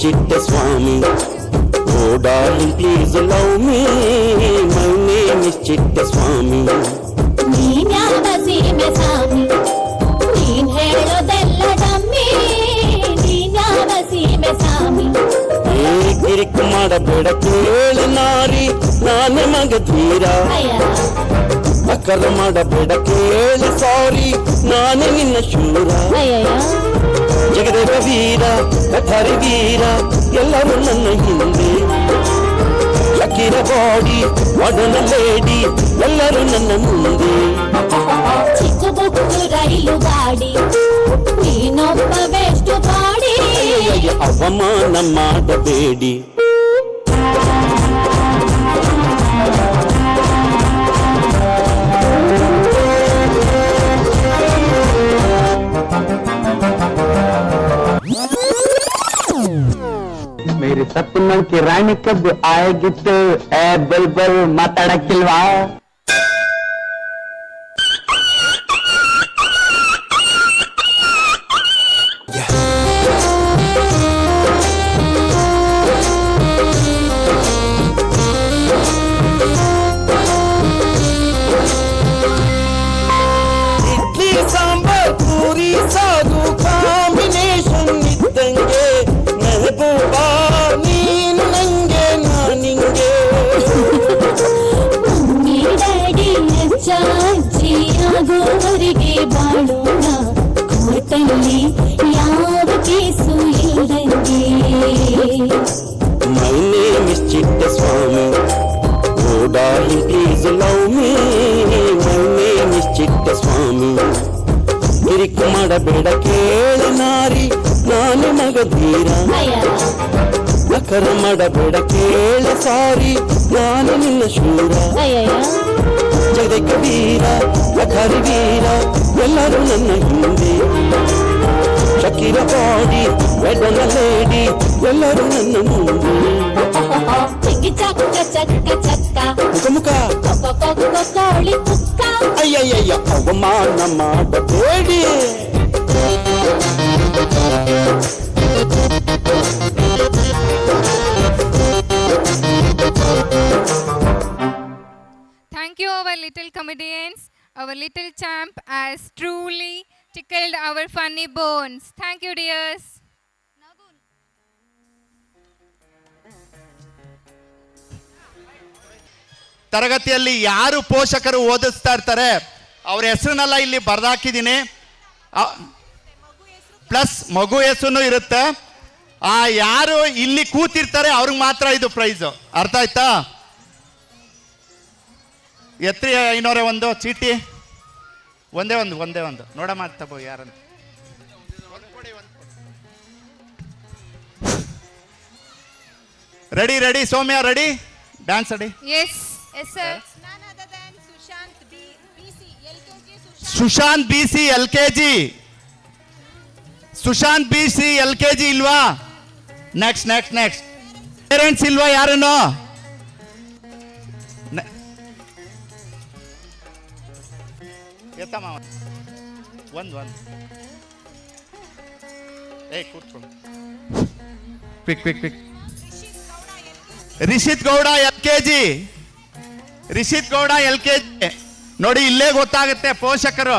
Chitta Swami. Oh darling, please allow me. My name is Chitta Swami. ನೀನ್ಯಾವ ಸೀಮೆ ಸ್ವಾಮಿ, ನೀನ್ ಹೇಳೋದೆಲ್ಲ dummy. ನೀನ್ಯಾವ ಸೀಮೆ ಸ್ವಾಮಿ, ಕಿರಿಕ್ ಮಾಡಬೇಡ ಕೇಳಿ ನಾರಿ, ನಾನೇ ಮಗ ಧೀರ. ಅಕರ ಮಾಡಬೇಡ ಕೇಳಿ ಸಾರಿ, ನಾನೇ ನಿನ್ನ ಶೂರ. ಜಗದೇವ ವೀರ, ಕಥಾರಿ ವೀರ, ಎಲ್ಲರೂ ನನ್ನ ಹಿಂದೆ. ಶಕೀರ ಬಾಡಿ, ವಡನ ಲೇಡಿ, ಎಲ್ಲರೂ ನನ್ನ ಮುಂದೆ. ಚಿಕ್ಕಬುಕ್ಕು ರೈಲು ಗಾಡಿ, ನೀನೊಬ್ಬ ಬೆಸ್ಟ್ ಬಾಡಿ. ಅವಮಾನ ಮಾಡಬೇಡಿ. मेरे सपनों की रानी कब आएगी तो ए बुलबुल माताಡಕ್ಕಿಲ್ವಾ? ಇಡ್ಲಿ ಸಾಂಬಾರ್ ಪೂರಿ ಸಾಗು ಕಾಂಬಿನೇಷನ್ ಇದ್ದಂಗೆ, ಮೆಹಬೂಬಾ ನೀನು ನಂಗೆ ನಾನಿಂಗೆ. ಮಮ್ಮಿ ಡ್ಯಾಡಿ ಅಜ್ಜಿ ಆಗೋವರೆಗೆ ಬಾಳೋಣ, ಕೋರ್ಟಲ್ಲಿ ಯಾವ ಕೇಸು ಇಲ್ಲದಂಗೆ. My name is Chitta Swami. Oh darling, please allow me. My name is Chitta Swami. ಕಿರಿಕ್ ಮಾಡಬೇಡ ಕೇಳಿ ನಾರಿ, ನಾನೇ ಮಗ ಧೀರ. ಅಕರ ಮಾಡಬೇಡ ಕೇಳಿ ಸಾರಿ, ನಾನು ನಿನ್ನ ಶೂರ. ಜಗದೇಕ ವೀರ, ಕಥಾರಿ ವೀರ, ಎಲ್ಲರೂ ನನ್ನ ಹಿಂದೆ. ಶಕೀರ ಬಾಡಿ, ವಡನ ಲೇಡಿ, ಎಲ್ಲರೂ ನನ್ನ ಮುಂದೆ. ಚಕ್ಕ ಚಕ್ಕ ಚಕ್ಕ ಮುಖ ಕೋಳಿ ಕುಕ್ಕ. ಅಯ್ಯಯ್ಯ ಅವಮಾನ ಮಾಡಬೇಡಿ. Thank you, our little comedians. Our little champ has truly tickled our funny bones. Thank you, dears. ತರಗತಿಯಲ್ಲಿ ಯಾರು ಪೋಷಕರು ಓದಿಸ್ತಾ ಇರ್ತಾರೆ ಅವ್ರ ಹೆಸರನ್ನೆಲ್ಲ ಇಲ್ಲಿ ಬರ್ದಾಕಿದ್ದೀನಿ. ಪ್ಲಸ್ ಮಗು ಹೆಸರು ಇರುತ್ತೆ. ಯಾರು ಇಲ್ಲಿ ಕೂತಿರ್ತಾರೆ ಅವ್ರಿಗೆ ಮಾತ್ರ ಇದು ಪ್ರೈಸ್. ಅರ್ಥ ಆಯ್ತಾ? ಎತ್ರಿ ಐನೋರೆ ಒಂದು ಚೀಟಿ, ಒಂದೇ ಒಂದು ನೋಡಮ್ಮ ತಗೋ ಯಾರಂತ. Ready Saumya, ready dance ready? Yes, sir. Sushant BC LKG. Sushant BC LKG ಇಲ್ವಾ? ನೆಕ್ಸ್ಟ್ ಪೇರೆಂಟ್ಸ್ ಇಲ್ವಾ ಯಾರನ್ನು? ಎತ್ತಮ್ಮ ಒಂದು ಕೂತ್ಕೊಂಡು ಕ್ವಿಕ್. ರಿಷಿತ್ ಗೌಡ LKG ನೋಡಿ, ಇಲ್ಲೇ ಗೊತ್ತಾಗುತ್ತೆ ಪೋಷಕರು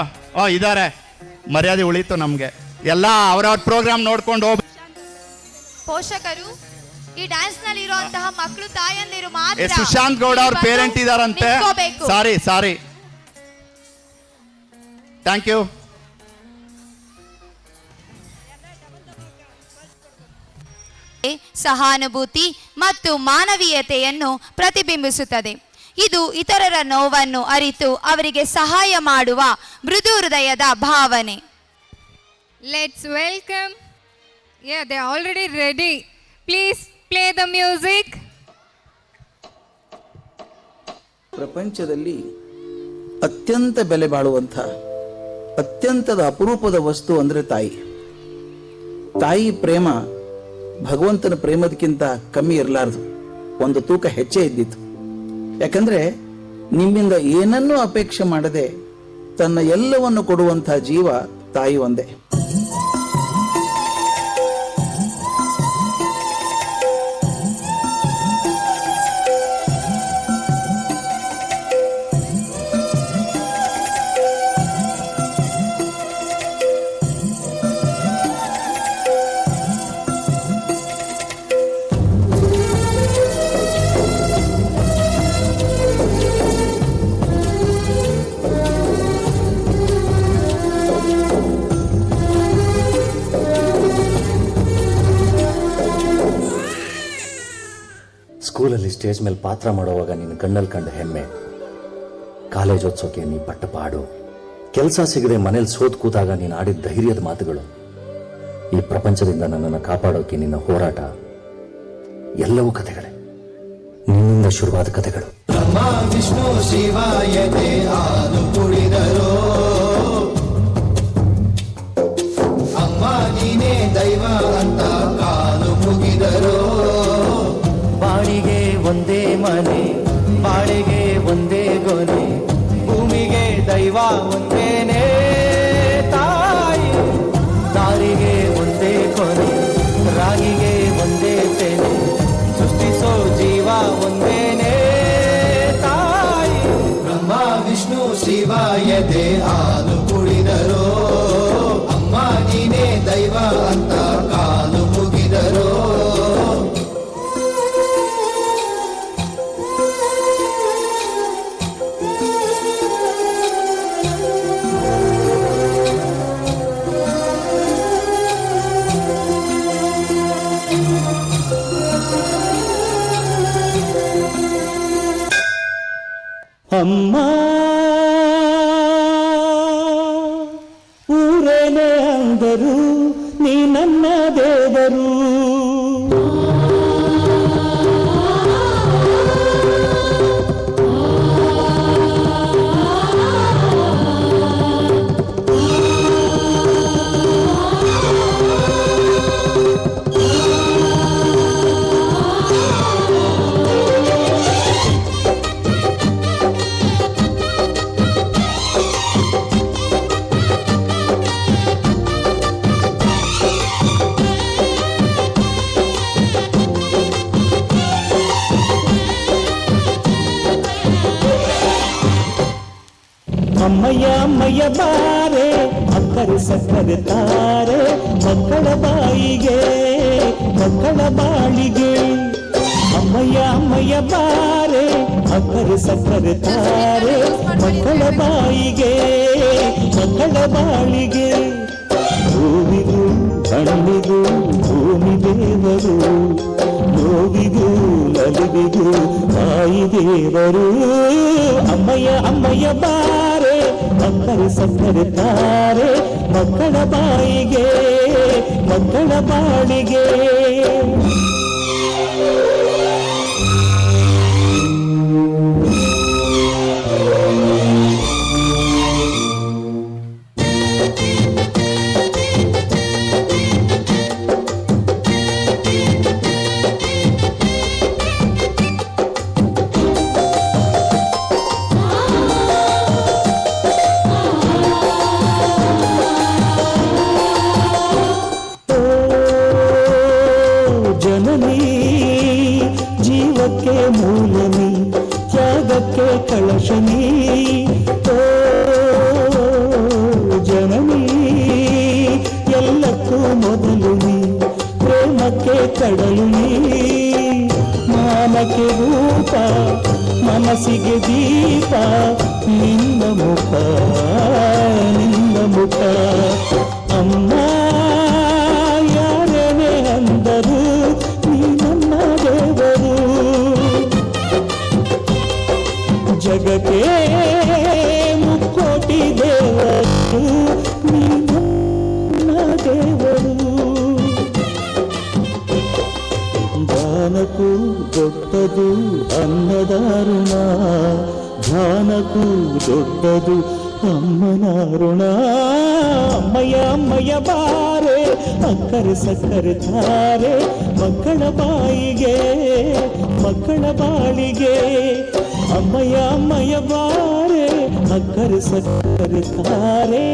ಇದ್ದಾರೆ. ಮರ್ಯಾದೆ ಉಳಿತು ನಮ್ಗೆ. ಎಲ್ಲ ಅವ್ರವ್ರ ಪ್ರೋಗ್ರಾಮ್ ನೋಡ್ಕೊಂಡು ಹೋಗಿ. ಪೋಷಕರು ಈ ಡ್ಯಾನ್ಸ್ ನಲ್ಲಿ ಇರುವಂತಹ ಮಕ್ಕಳು ತಾಯಂದಿರು ಮಾತ್ರ. ಸುಶಾಂತ್ ಗೌಡ ಅವ್ರ ಪೇರೆಂಟ್ ಇದಾರಂತೆ. Sorry thank you. ಸಹಾನುಭೂತಿ ಮತ್ತು ಮಾನವೀಯತೆಯನ್ನು ಪ್ರತಿಬಿಂಬಿಸುತ್ತದೆ. ಇದು ಇತರರ ನೋವನ್ನು ಅರಿತು ಅವರಿಗೆ ಸಹಾಯ ಮಾಡುವ ಮೃದು ಹೃದಯದ ಭಾವನೆ. Let's welcome. Yeah, they're already ready. Please play the music. ಪ್ರಪಂಚದಲ್ಲಿ ಅತ್ಯಂತ ಬೆಲೆ ಬಾಳುವಂಥ ಅತ್ಯಂತದ ಅಪರೂಪದ ವಸ್ತು ಅಂದರೆ ತಾಯಿ ಪ್ರೇಮ ಭಗವಂತನ ಪ್ರೇಮದಕ್ಕಿಂತ ಕಮ್ಮಿ ಇರಲಾರದು, ಒಂದು ತೂಕ ಹೆಚ್ಚೇ ಇದ್ದಿತ್ತು. ಯಾಕಂದ್ರೆ ನಿಮ್ಮಿಂದ ಏನನ್ನೂ ಅಪೇಕ್ಷೆ ಮಾಡದೆ ತನ್ನ ಎಲ್ಲವನ್ನು ಕೊಡುವಂಥ ಜೀವ ತಾಯಿ ಒಂದೇ. ಸ್ಕೂಲಲ್ಲಿ ಸ್ಟೇಜ್ ಮೇಲೆ ಪಾತ್ರ ಮಾಡೋವಾಗ ನಿನ್ನ ಕಣ್ಣಲ್ಲಿ ಕಂಡ ಹೆಮ್ಮೆ, ಕಾಲೇಜ್ ಓದ್ಸೋಕೆ ನೀ ಪಟ್ಟ ಪಾಡು, ಕೆಲಸ ಸಿಗದೆ ಮನೇಲಿ ಸೋತ್ ಕೂತಾಗ ನೀನು ಆಡಿದ ಧೈರ್ಯದ ಮಾತುಗಳು, ಈ ಪ್ರಪಂಚದಿಂದ ನನ್ನನ್ನು ಕಾಪಾಡೋಕೆ ನಿನ್ನ ಹೋರಾಟ, ಎಲ್ಲವೂ ಕಥೆಗಳೇ, ನಿನ್ನಿಂದ ಶುರುವಾದ ಕಥೆಗಳು. ಬ್ರಹ್ಮ ವಿಷ್ಣು ಶಿವಾಯದೆ ಹಾಲು ಕುಡಿದರೋ, ಅಮ್ಮ ನೀನೇ ದೈವ ಅಂತ ಕಾಲು ಮುಗಿದರೋ. ಬಾಳಿಗೆ ಒಂದೇ ಮನೆ, ಬಾಳಿಗೆ ಒಂದೇ ಗೊನೆ, ಭೂಮಿಗೆ ದೈವ ಒಂದೇನೇ ತಾಯಿ. ದಾರಿಗೆ ಒಂದೇ ಕೊನೆ, ರಾಗಿಗೆ ಒಂದೇ ತೆನೆ, ಸೃಷ್ಟಿಸೋ ಜೀವ ಒಂದೇನೇ ತಾಯಿ. ಬ್ರಹ್ಮ ವಿಷ್ಣು ಶಿವ ಎದೆ ಹಾಲು ಕುಡಿದರೋ, ಅಮ್ಮ ನೀನೇ ದೈವ ಅಂತ ಕಾಲು ಮುಗಿದರೋ. ಅಮ್ಮ ಊರೇನೇ ಅಂದರು ನೀ ನನ್ನ ದೇವರು. ಅಮ್ಮಯ್ಯ ಅಮ್ಮಯ್ಯ ಬಾರೆ ಅಕ್ಕರೆ ಸಕ್ಕರೆ ತಾರೆ, ಮಕ್ಕಳ ಬಾಯಿಗೆ ಮಕ್ಕಳ ಬಾಳಿಗೆ. ಅಮ್ಮಯ್ಯ ಅಮ್ಮಯ್ಯ ಬಾರೆ ಅಕ್ಕರೆ ಸಕ್ಕರೆ ತಾರೆ, ಮಕ್ಕಳ ಬಾಯಿಗೆ ಮಕ್ಕಳ ಬಾಳಿಗೆ. ಹೂವಿಗೂ ಹಣ್ಣಿಗೂ ಭೂಮಿ ದೇವರು, ನೋವಿಗೂ ನಲಿವಿಗೂ ತಾಯಿ ದೇವರು. ಅಮ್ಮಯ್ಯ ಅಮ್ಮಯ್ಯ ಬಾರೆ ಮಕ್ಕಳು ಸಕ್ಕರೆ ತಾರೆ, ಮಕ್ಕಳ ಬಾಯಿಗೆ ಮಕ್ಕಳ ಬಾಳಿಗೆ. ಜೀವಕ್ಕೆ ಮೂಲನಿ, ತ್ಯಾಗಕ್ಕೆ ಕಳಶನಿ. ಓ ಜನನಿ ಎಲ್ಲಕ್ಕೂ ಮೊದಲು ನೀ, ಪ್ರೇಮಕ್ಕೆ ಕಡಲು ನೀ. ಮಾನಕ್ಕೆ ರೂಪ, ಮನಸ್ಸಿಗೆ ದೀಪ, ನಿನ್ನ ಮುಖ ನಿನ್ನ ಮುಖ. ಅಮ್ಮ ಯಾರೇನೇ ಅಂದರು ನೀ ನನ್ನ ದೇವರು. ಜಗಕ್ಕೆ ಮುಕ್ಕೋಟಿ ದೇವರು ನೀ ನನ್ನ ದೇವರು. ದಾನಕ್ಕೂ ದೊಡ್ಡದು ಅನ್ನದಾರುಣ, ದಾನಕ್ಕೂ ದೊಡ್ಡದು ಅಮ್ಮನ ಋಣ. ಅಮ್ಮಯ್ಯ ಅಮ್ಮಯ್ಯ ಬಾರೆ ಅಕ್ಕರೆ ಸಕ್ಕರೆ ತಾರೆ, ಮಕ್ಕಳ ಬಾಯಿಗೆ ಮಕ್ಕಳ ಬಾಳಿಗೆ. ಅಮ್ಮಯ್ಯ ಅಮ್ಮಯ್ಯ ಬಾರೆ ಅಕ್ಕರೆ ಸಕ್ಕರೆ ತಾರೆ,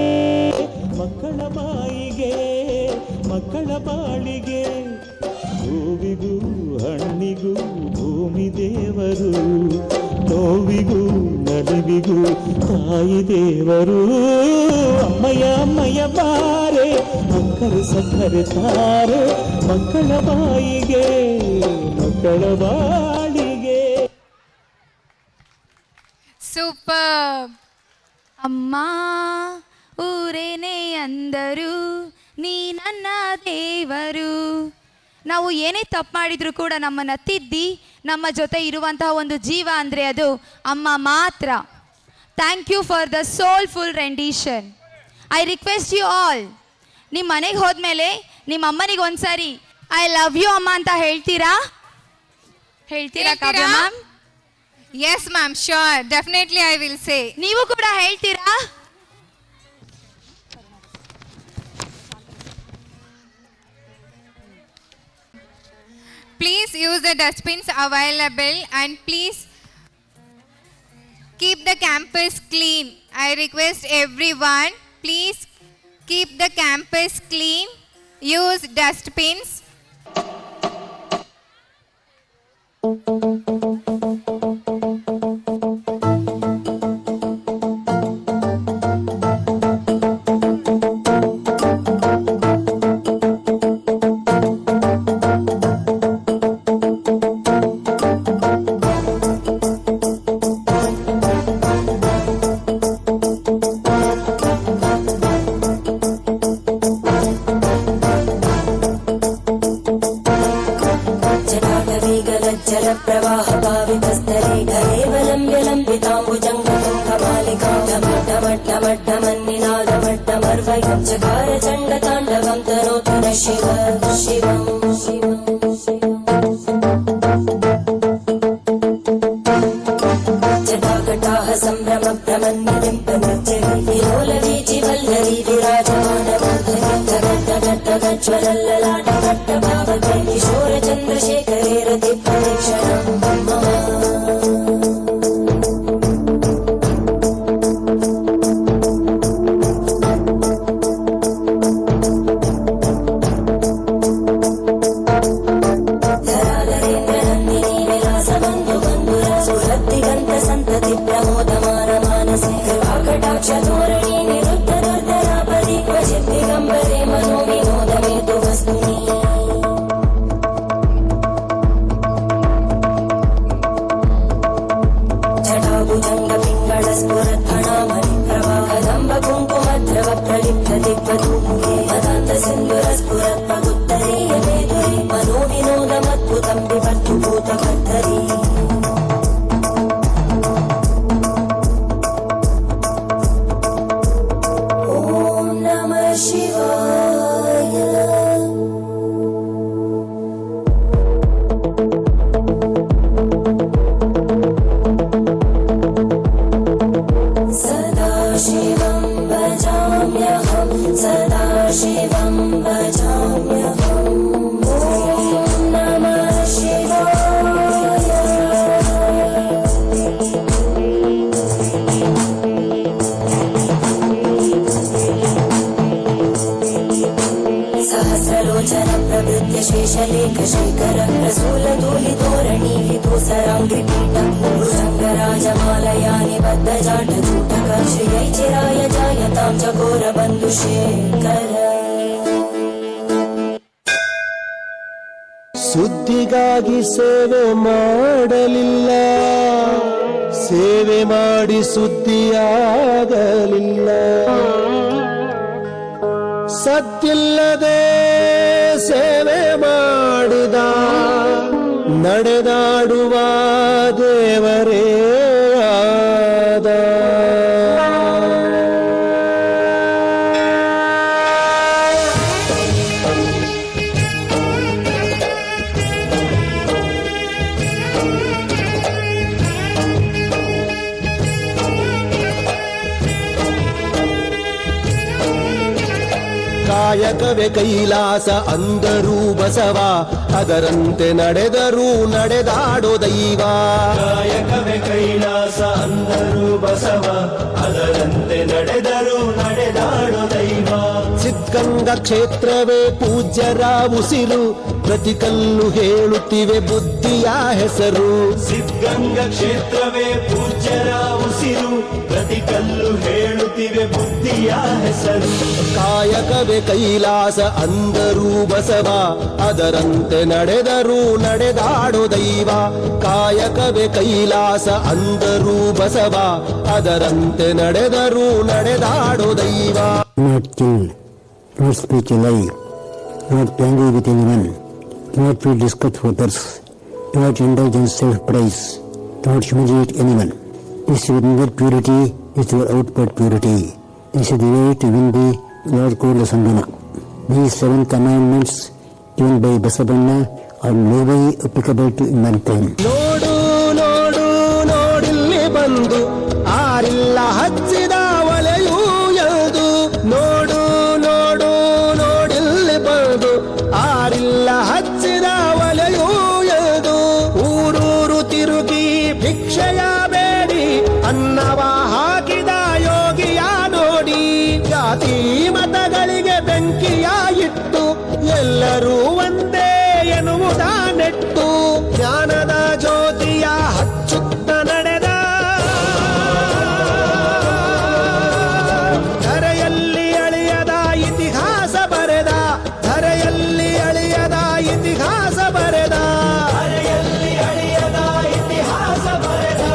ಮಕ್ಕಳ ಬಾಯಿಗೆ ಮಕ್ಕಳ ಬಾಳಿಗೆ. ಹೂವಿಗೂ ಹಣ್ಣಿಗೂ ಭೂಮಿ ದೇವರು, ನೋವಿಗೂ ನಲಿವಿಗೂ ತಾಯಿ ದೇವರು. ಅಮ್ಮಯ್ಯ ಅಮ್ಮಯ್ಯ ಬಾರೆ ಅಕ್ಕರೆ ಸಕ್ಕರೆ ತಾರೆ, ಮಕ್ಕಳ ಬಾಯಿಗೆ ಮಕ್ಕಳ ಬಾಳಿಗೆ. ಸೂಪರ್. ಅಮ್ಮ ಊರೇನೇ ಅಂದರು ನೀ ನನ್ನ ದೇವರು. ನಾವು ಏನೇ ತಪ್ಪು ಮಾಡಿದ್ರು ಕೂಡ ನಮ್ಮನ್ನ ತಿದ್ದಿ ನಮ್ಮ ಜೊತೆ ಇರುವಂತಹ ಒಂದು ಜೀವ ಅಂದರೆ ಅದು ಅಮ್ಮ ಮಾತ್ರ. Thank you for the soulful rendition. I request you all, ನಿಮ್ಮ ಮನೆಗೆ ಹೋದ್ಮೇಲೆ ನಿಮ್ಮ ಅಮ್ಮನಿಗೆ ಒಂದ್ಸಾರಿ ಐ ಲವ್ ಯು ಅಮ್ಮ ಅಂತ ಹೇಳ್ತೀರಾ ಕಾವ್ಯ ma'am? Yes ma'am, sure, definitely I will say. ನೀವು ಕೂಡ ಹೇಳ್ತೀರಾ? Please use the dustbins available and please keep the campus clean. I request everyone, please keep the campus clean. Use dustbins. ಸುದ್ದಿಗಾಗಿ ಸೇವೆ ಮಾಡಲಿಲ್ಲ, ಸೇವೆ ಮಾಡಿ ಸುದ್ದಿಯಾಗಲಿಲ್ಲ. ಸತ್ತಿಲ್ಲದೆ ಸೇವೆ ಮಾಡಿದ ನಡೆದಾಡುವ ದೇವರೇ ಆದ. ಕಾಯಕವೇ ಕೈಲಾಸ ಅಂದರೂ ಬಸವ, ಅದರಂತೆ ನಡೆದರೂ ನಡೆದಾಡೋ ದೈವ. ಕಾಯಕವೇ ಕೈಲಾಸ ಅಂದರೂ ಬಸವ, ಅದರಂತೆ ನಡೆದರೂ ನಡೆದಾಡೋ ದೈವ. ಸಿದ್ಧಗಂಗಾ ಕ್ಷೇತ್ರವೇ ಪೂಜ್ಯರ ಉಸಿರು, ಪ್ರತಿ ಕಲ್ಲು ಹೇಳುತ್ತಿವೆ ಬುದ್ಧಿಯ ಹೆಸರು. ಸಿದ್ಧಗಂಗಾ ಕ್ಷೇತ್ರವೇ ಪೂಜ್ಯರ ಉಸಿರು, ಪ್ರತಿ ಕಲ್ಲು ಹೇಳುತ್ತಿವೆ ಬುದ್ಧಿಯ ಹೆಸರು. ಕಾಯಕವೇ ಕೈಲಾಸ ಅಂದರೂ ಬಸವ, ಅದರಂತೆ ನಡೆದರೂ ನಡೆದಾಡೋ ದೈವ. ಕಾಯಕವೇ ಕೈಲಾಸ ಅಂದರೂ ಬಸವ, ಅದರಂತೆ ನಡೆದರೂ ನಡೆದಾಡೋ ದೈವ. Not kill, not speak a lie, not angry with anyone, not be disgust with others, do not indulge in self-praise, do not humiliate anyone. This is your inward purity, this is your outward purity. This is the way to win the Lord Kola Sangama. These 7 commandments given by Basavanna are no way applicable to mankind. ನೋಡು ನೋಡು ನೋಡಿಲ್ಲಿ ಬಂದು ಆರಿಲ್ಲ ಹಚ್ಚಿದ ಒಲೆಯೂ ಎಂದು ನೋಡು ನೋಡು ನೋಡಿಲ್ಲಿ ಬಂದು ಆರಿಲ್ಲ ಹಚ್ಚಿದ ಒಲೆಯೂ ಎಂದು ಊರೂರು ತಿರುಗಿ ಭಿಕ್ಷೆಯ ಬೇಡಿ ಅನ್ನವ ಹಾಕಿದ ಯೋಗಿಯ ನೋಡಿ ಜಾತಿ ಮತಗಳಿಗೆ ಬೆಂಕಿಯ ಇಟ್ಟು ಎಲ್ಲರೂ ಒಂದೇ ಎನ್ನುವುದ ನೆಟ್ಟು ಜ್ಞಾನದ ಜ್ಯೋತಿಯ ಹಚ್ಚುತ್ತ ನಡೆದ ಧರೆಯಲ್ಲಿ ಅಳಿಯದ ಇತಿಹಾಸ ಬರೆದ ಧರೆಯಲ್ಲಿ ಅಳಿಯದ ಇತಿಹಾಸ ಬರೆದ ಧರೆಯಲ್ಲಿ ಅಳಿಯದ ಇತಿಹಾಸ ಬರೆದ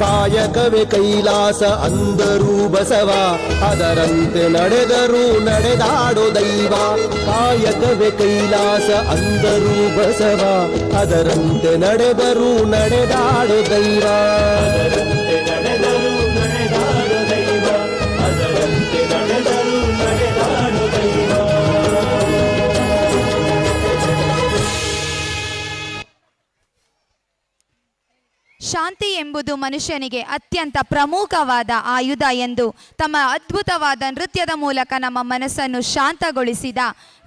ಕಾಯಕವೇ ಕೈಲಾಸ ಅಂದರೂ ಬಸವ ಅದರಂತೆ ನಡೆದರೂ ನಡೆದಾಡೋ ದೈವ ಕಾಯಕವೇ ಕೈಲಾಸ ಅಂದರೂ ಬಸವ ಅದರಂತೆ ನಡೆದರೂ ನಡೆದಾಡೋ ದೈವ ಅದರಂತೆ ನಡೆದರು ನಡೆದಾಡು ದೈವ ಅದರಂತೆ ನಡೆದರು ನಡೆದಾಡು ದೈವ ಶಾಂತಿ ಎಂಬುದು ಮನುಷ್ಯನಿಗೆ ಅತ್ಯಂತ ಪ್ರಮುಖವಾದ ಆಯುಧ ಎಂದು ತಮ್ಮ ಅದ್ಭುತವಾದ ನೃತ್ಯದ ಮೂಲಕ ನಮ್ಮ ಮನಸ್ಸನ್ನು ಶಾಂತಗೊಳಿಸಿದ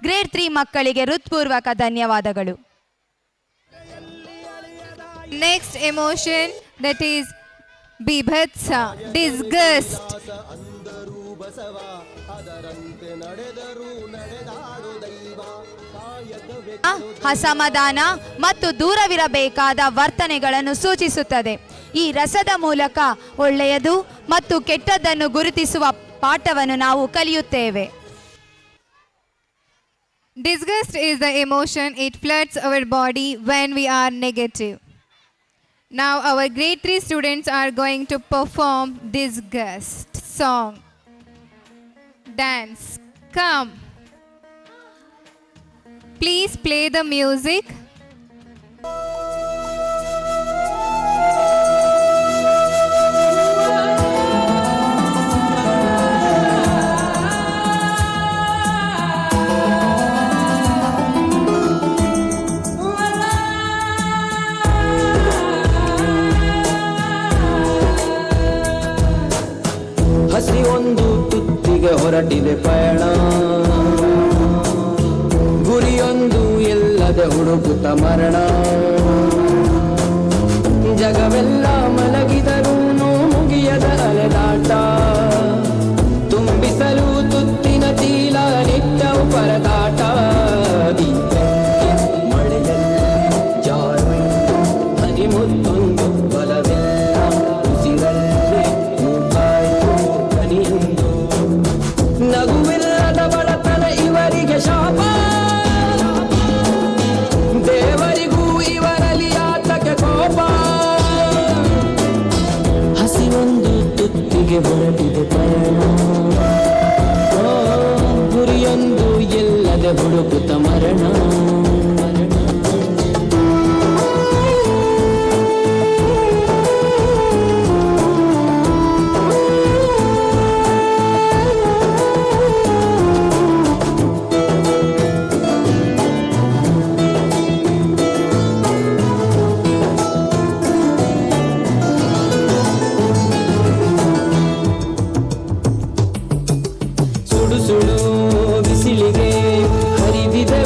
ಗ್ರೇಡ್ 3 ಮಕ್ಕಳಿಗೆ ಹೃತ್ಪೂರ್ವಕ ಧನ್ಯವಾದಗಳು. Next emotion, that is bibhatsa, disgust. ಅಸಮಾಧಾನ ಮತ್ತು ದೂರವಿರಬೇಕಾದ ವರ್ತನೆಗಳನ್ನು ಸೂಚಿಸುತ್ತದೆ. ಈ ರಸದ ಮೂಲಕ ಒಳ್ಳೆಯದು ಮತ್ತು ಕೆಟ್ಟದ್ದನ್ನು ಗುರುತಿಸುವ ಪಾಠವನ್ನು ನಾವು ಕಲಿಯುತ್ತೇವೆ. Disgust is the emotion, it floods our body when we are negative. Now our grade 3 students are going to perform Disgust song. Dance. Come. Please play the music. ಹಸಿ ಒಂದು ತುತ್ತಿಗೆ ಹೊರಟಿದೆ ಪಯಣ ಗುರಿಯೊಂದು ಎಲ್ಲದೆ ಹುಡುಕುತ್ತ ಮರಣ ಜಗವೆಲ್ಲ ಮಲಗಿದರೂ ಮುಗಿಯದ ಅಲೆದಾಟ ತುಂಬಿಸಲು ತುತ್ತಿನ ಚೀಲ ನಿಟ್ಟವು ಪರದಾಟ ಮಳೆಯಲ್ಲಿ ಜಾರು ಹನಿ ಮುತ್ತೊಂದು ಬಲವೆಲ್ಲ ಉಸಿರಲ್ಲೇ ಮುಗಾಯ್ತು ಕನಿಯೊಂದು ನಗುವಿಲ್ಲದ ಬಡತನ ಇವರಿಗೆ ಶಾಪ ದೇವರಿಗೂ ಇವರಲ್ಲಿ ಆತಕ್ಕೆ ಕೋಪ ಹಸಿವೊಂದು ತುತ್ತಿಗೆ ಹೊರಟಿದೆ ಪಯಣ ಗುರಿಯೊಂದು ಎಲ್ಲದೆ ಹುಡುಕುತ್ತ ಮರಣ ಸುಡು ಸುಡು ಬಿಸಿಲಿಗೆ ಹರಿದಿದೆ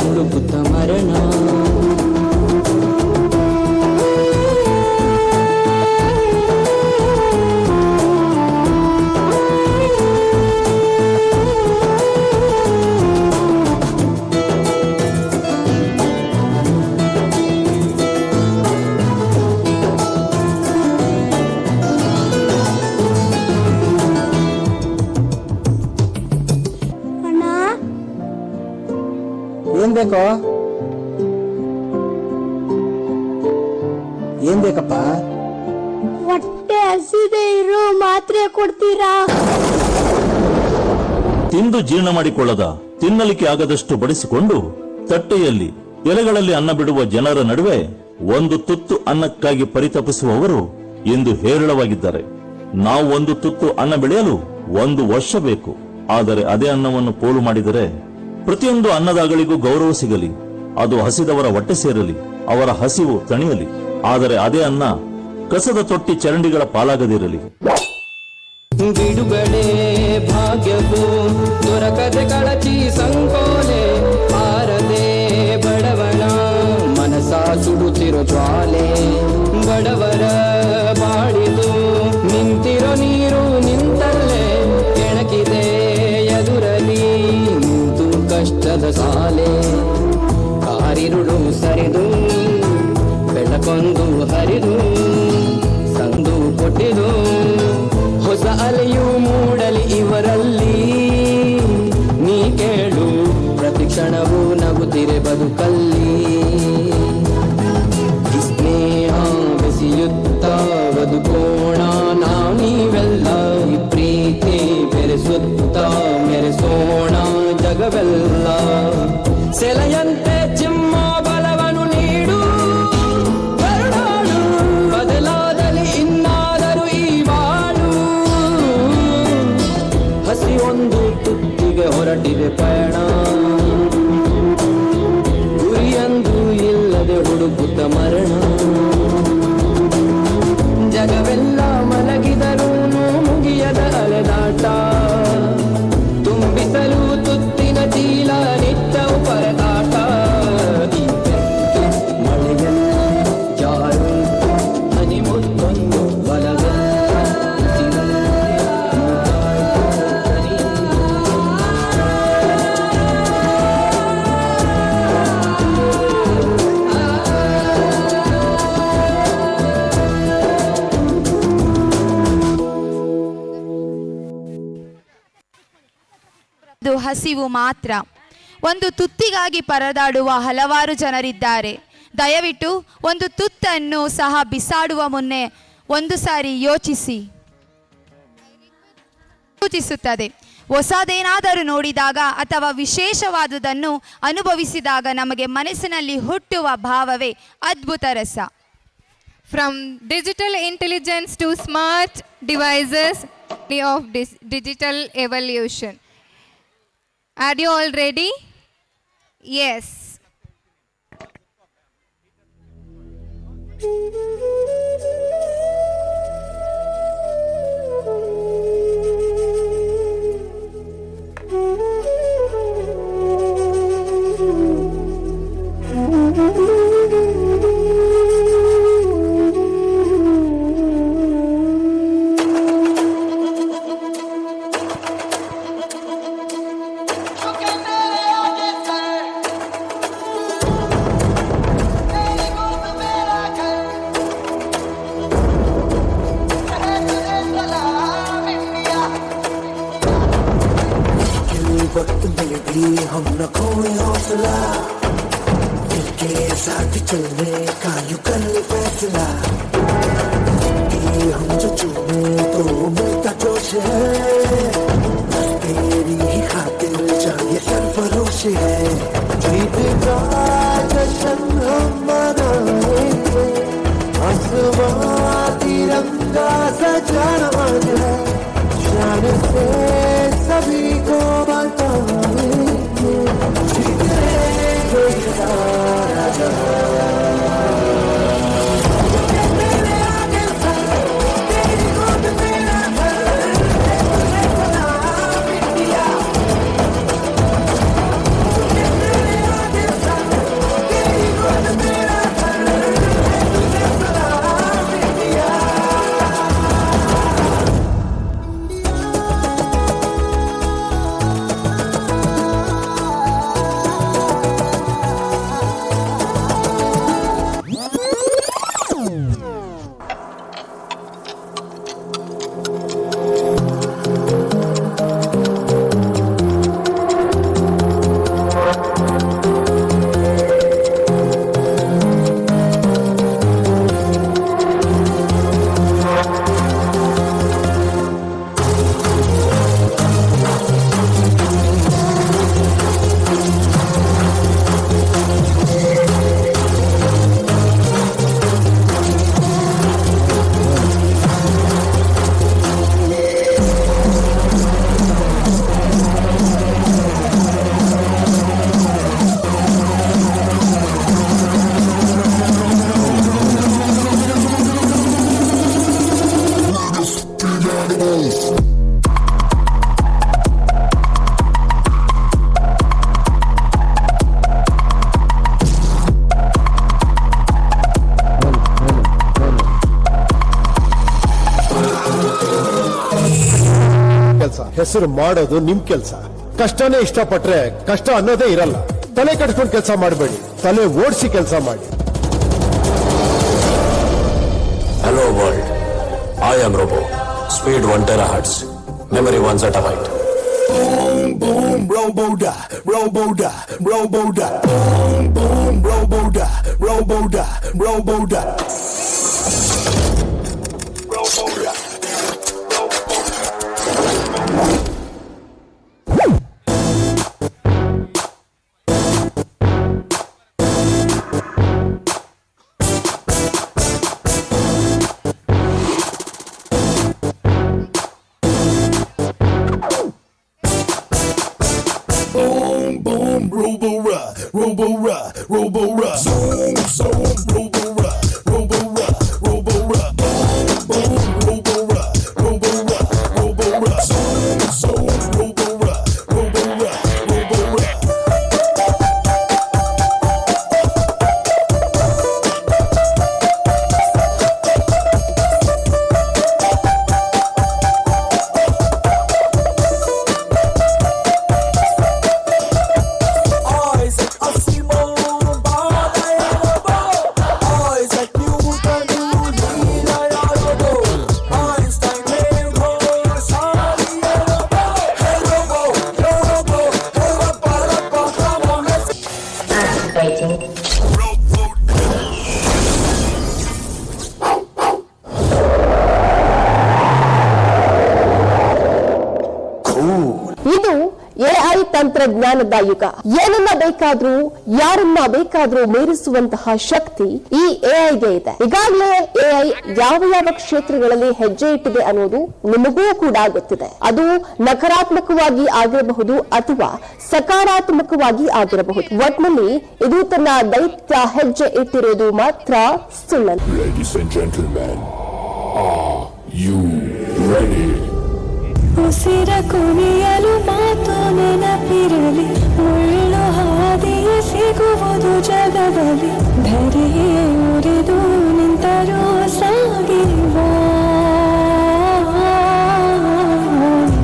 ಹುಡುಕುತ್ತ ಮರಣ. ಏನ್ ಬೇಕೋ? ಏನ್ ಬೇಕಪ್ಪ? ಹೊಟ್ಟೆ ಹಸಿದೆ ಇರೋ ಮಾತ್ರೆ ಕೊಡ್ತೀರಾ? ತಿಂದು ಜೀರ್ಣ ಮಾಡಿಕೊಳ್ಳದ, ತಿನ್ನಲಿಕ್ಕೆ ಆಗದಷ್ಟು ಬಡಿಸಿಕೊಂಡು ತಟ್ಟೆಯಲ್ಲಿ ಎಲೆಗಳಲ್ಲಿ ಅನ್ನ ಬಿಡುವ ಜನರ ನಡುವೆ ಒಂದು ತುತ್ತು ಅನ್ನಕ್ಕಾಗಿ ಪರಿತಪಿಸುವವರು ಇಂದು ಹೇರಳವಾಗಿದ್ದಾರೆ. ನಾವು ಒಂದು ತುತ್ತು ಅನ್ನ ಬೆಳೆಯಲು 1 ವರ್ಷ ಬೇಕು. ಆದರೆ ಅದೇ ಅನ್ನವನ್ನು ಪೋಲು ಮಾಡಿದರೆ ಪ್ರತಿಯೊಂದು ಅನ್ನದಾಗಳಿಗೂ ಗೌರವ ಸಿಗಲಿ, ಅದು ಹಸಿದವರ ಹೊಟ್ಟೆ ಸೇರಲಿ, ಅವರ ಹಸಿವು ತಣಿಯಲಿ. ಆದರೆ ಅದೇ ಅನ್ನ ಕಸದ ತೊಟ್ಟಿ ಚರಂಡಿಗಳ ಪಾಲಾಗದಿರಲಿ. ಬಿಡುಗಡೆ ಭಾಗ್ಯವು ದೊರಕದೆ ಕಳಚಿ ಸಂಕೋಲೆ ಆರದೆ ಬಡವನ ಮನಸ ಸುಡುತ್ತಿರೋ ಜ್ವಾಲೆ. ಬಡವರ ಬಾಡಿದು ನಿಂತಿರೋ ನೀರು ನಿಂತಲ್ಲೇ ಕೆಣಕಿದೆ ಎದುರಲಿ ನಿಂತು ಕಷ್ಟದ ಸಾಲೆ. ಕಾರಿರುಳು ಸರಿದು ಬೆಳಕೊಂದು ಹರಿದು ಸಂದು ಕೊಟ್ಟಿದು ಹೊಸ ಅಲೆಯು ಮೂಡಲಿ ಇವರಲ್ಲಿ. ನೀ ಕೇಳು ಪ್ರತಿ ಕ್ಷಣವೂ ನಗುತ್ತಿರೆ ಬದುಕಲ್ಲಿ. ಸ್ನೇಹ ಬೆಸೆಯುತ್ತ ಬದುಕೋಣ ನಾವು ನೀವೆಲ್ಲ. ಈ ಪ್ರೀತಿ ಬೆರೆಸುತ್ತ ಮೆರೆಸೋಣ ಜಗವೆಲ್ಲ. ಸೆಲೆಯಂತೆ ಚಿಮ್ಮ ಬಲವನ್ನು ನೀಡು ಕರುಣಾಳು. ಬದಲಾದಲ್ಲಿ ಇನ್ನಾದರೂ ಈ ಬಾಳು. ಹಸಿ ಒಂದು ತುತ್ತಿಗೆ ಹೊರಟಿದೆ ಪಯಣ. ಗುರಿಯಂದು ಇಲ್ಲದೆ ಹುಡುಕುತ್ತ ಮರಣ. ಜಗವೆಲ್ಲ ಮಲಗಿದರೂ ಮುಗಿಯದ ಅಲೆದಾಟ. ತುಂಬಿಸಲು ತುತ್ತಿನ ಚೀಲ ನಿತ್ಯವು ಪರದಾಟ. ಮಳೆಯಲ್ಲಿ ಜಾರು ಹನಿ ಮುತ್ತೊಂದು ಹಸಿವು ಮಾತ್ರ. ಒಂದು ತುತ್ತಿಗಾಗಿ ಪರದಾಡುವ ಹಲವಾರು ಜನರಿದ್ದಾರೆ. ದಯವಿಟ್ಟು ಒಂದು ತುತ್ತನ್ನು ಸಹ ಬಿಸಾಡುವ ಮುನ್ನೆ ಒಂದು ಸಾರಿ ಸೂಚಿಸುತ್ತದೆ. ಹೊಸದೇನಾದರೂ ನೋಡಿದಾಗ ಅಥವಾ ವಿಶೇಷವಾದುದನ್ನು ಅನುಭವಿಸಿದಾಗ ನಮಗೆ ಮನಸ್ಸಿನಲ್ಲಿ ಹುಟ್ಟುವ ಭಾವವೇ ಅದ್ಭುತ ರಸ. From digital intelligence to smart devices of digital evolution. Are you all ready? Yes. वक्त में भी हम न खोए हौसला. दिल के साथ चलने का यू कर फैसला. हम जो चुने तो मिलता जोश है. बस तेरी ही खातिर चाहिए सरफरोश है. जीत का जश्न हम मनाएंगे. आसमां तिरंगा सजाना है. शान से सभी को बताएंगे. जीतेंगे सारा जहां. तेरी गोद मेरा घर. ಹೆಸರು ಮಾಡೋದು ನಿಮ್ ಕೆಲ್ಸ. ಕಷ್ಟನೇ ಇಷ್ಟಪಟ್ರೆ ಕಷ್ಟ ಅನ್ನೋದೇ ಇರಲ್ಲ. ತಲೆ ಕಟ್ಕೊಂಡು ಕೆಲಸ ಮಾಡಬೇಡಿ, ತಲೆ ಓಡಿಸಿ ಕೆಲಸ ಮಾಡಿ. Hello world, I am Robo. Speed 1 terahertz, memory 1 zettabyte. Boom, boom, Robo-da, Robo-da, Robo-da. Boom, boom, Robo-da, Robo-da, Robo-da. Robo-da. Boom, boom, Robo-ra, Robo-ra, Robo-ra. Zoom, zoom, Robo-ra, Robo-ra, Robo-ra. Boom, boom, Robo-ra, Robo-ra, Robo-ra. Zoom, zoom, Robo-ra, Robo-ra, Robo-ra. Isaac Asimov, Robo. Isaac Newton, Robo. Einstein, Robo. Charlie, Robo. Hey Robo, Robo, hey Robo, come on, let's ಇದು AI ತಂತ್ರಜ್ಞಾನದ ಯುಗ. ಏನನ್ನ ಬೇಕಾದ್ರೂ ಯಾರನ್ನ ಬೇಕಾದ್ರೂ ಮೀರಿಸುವಂತಹ ಶಕ್ತಿ ಈ ಎಐಗೆ ಇದೆ. ಈಗಾಗಲೇ ಎಐ ಯಾವ ಯಾವ ಕ್ಷೇತ್ರಗಳಲ್ಲಿ ಹೆಜ್ಜೆ ಇಟ್ಟಿದೆ ಅನ್ನೋದು ನಿಮಗೂ ಕೂಡ ಗೊತ್ತಿದೆ. ಅದು ನಕಾರಾತ್ಮಕವಾಗಿ ಆಗಿರಬಹುದು ಅಥವಾ ಸಕಾರಾತ್ಮಕವಾಗಿ ಆಗಿರಬಹುದು. ಒಟ್ನಲ್ಲಿ ಇದು ತನ್ನ ದೈತ್ಯ ಹೆಜ್ಜೆ ಇಟ್ಟಿರೋದು ಮಾತ್ರ ಸುಳ್ಳಲ್ಲ. Ladies and gentlemen, are you ready? ಉಸಿರ ಕುಣಿಯಲು ಮಾತು ನೆನಪಿರಲಿ, ಮುಳ್ಳು ಹಾದಿಯೇ ಸಿಗುವುದು ಜಗದಲ್ಲಿ. ಧರೆಯೇ ಉರಿದು ನಿಂತರೂ ಸಾಗಿವ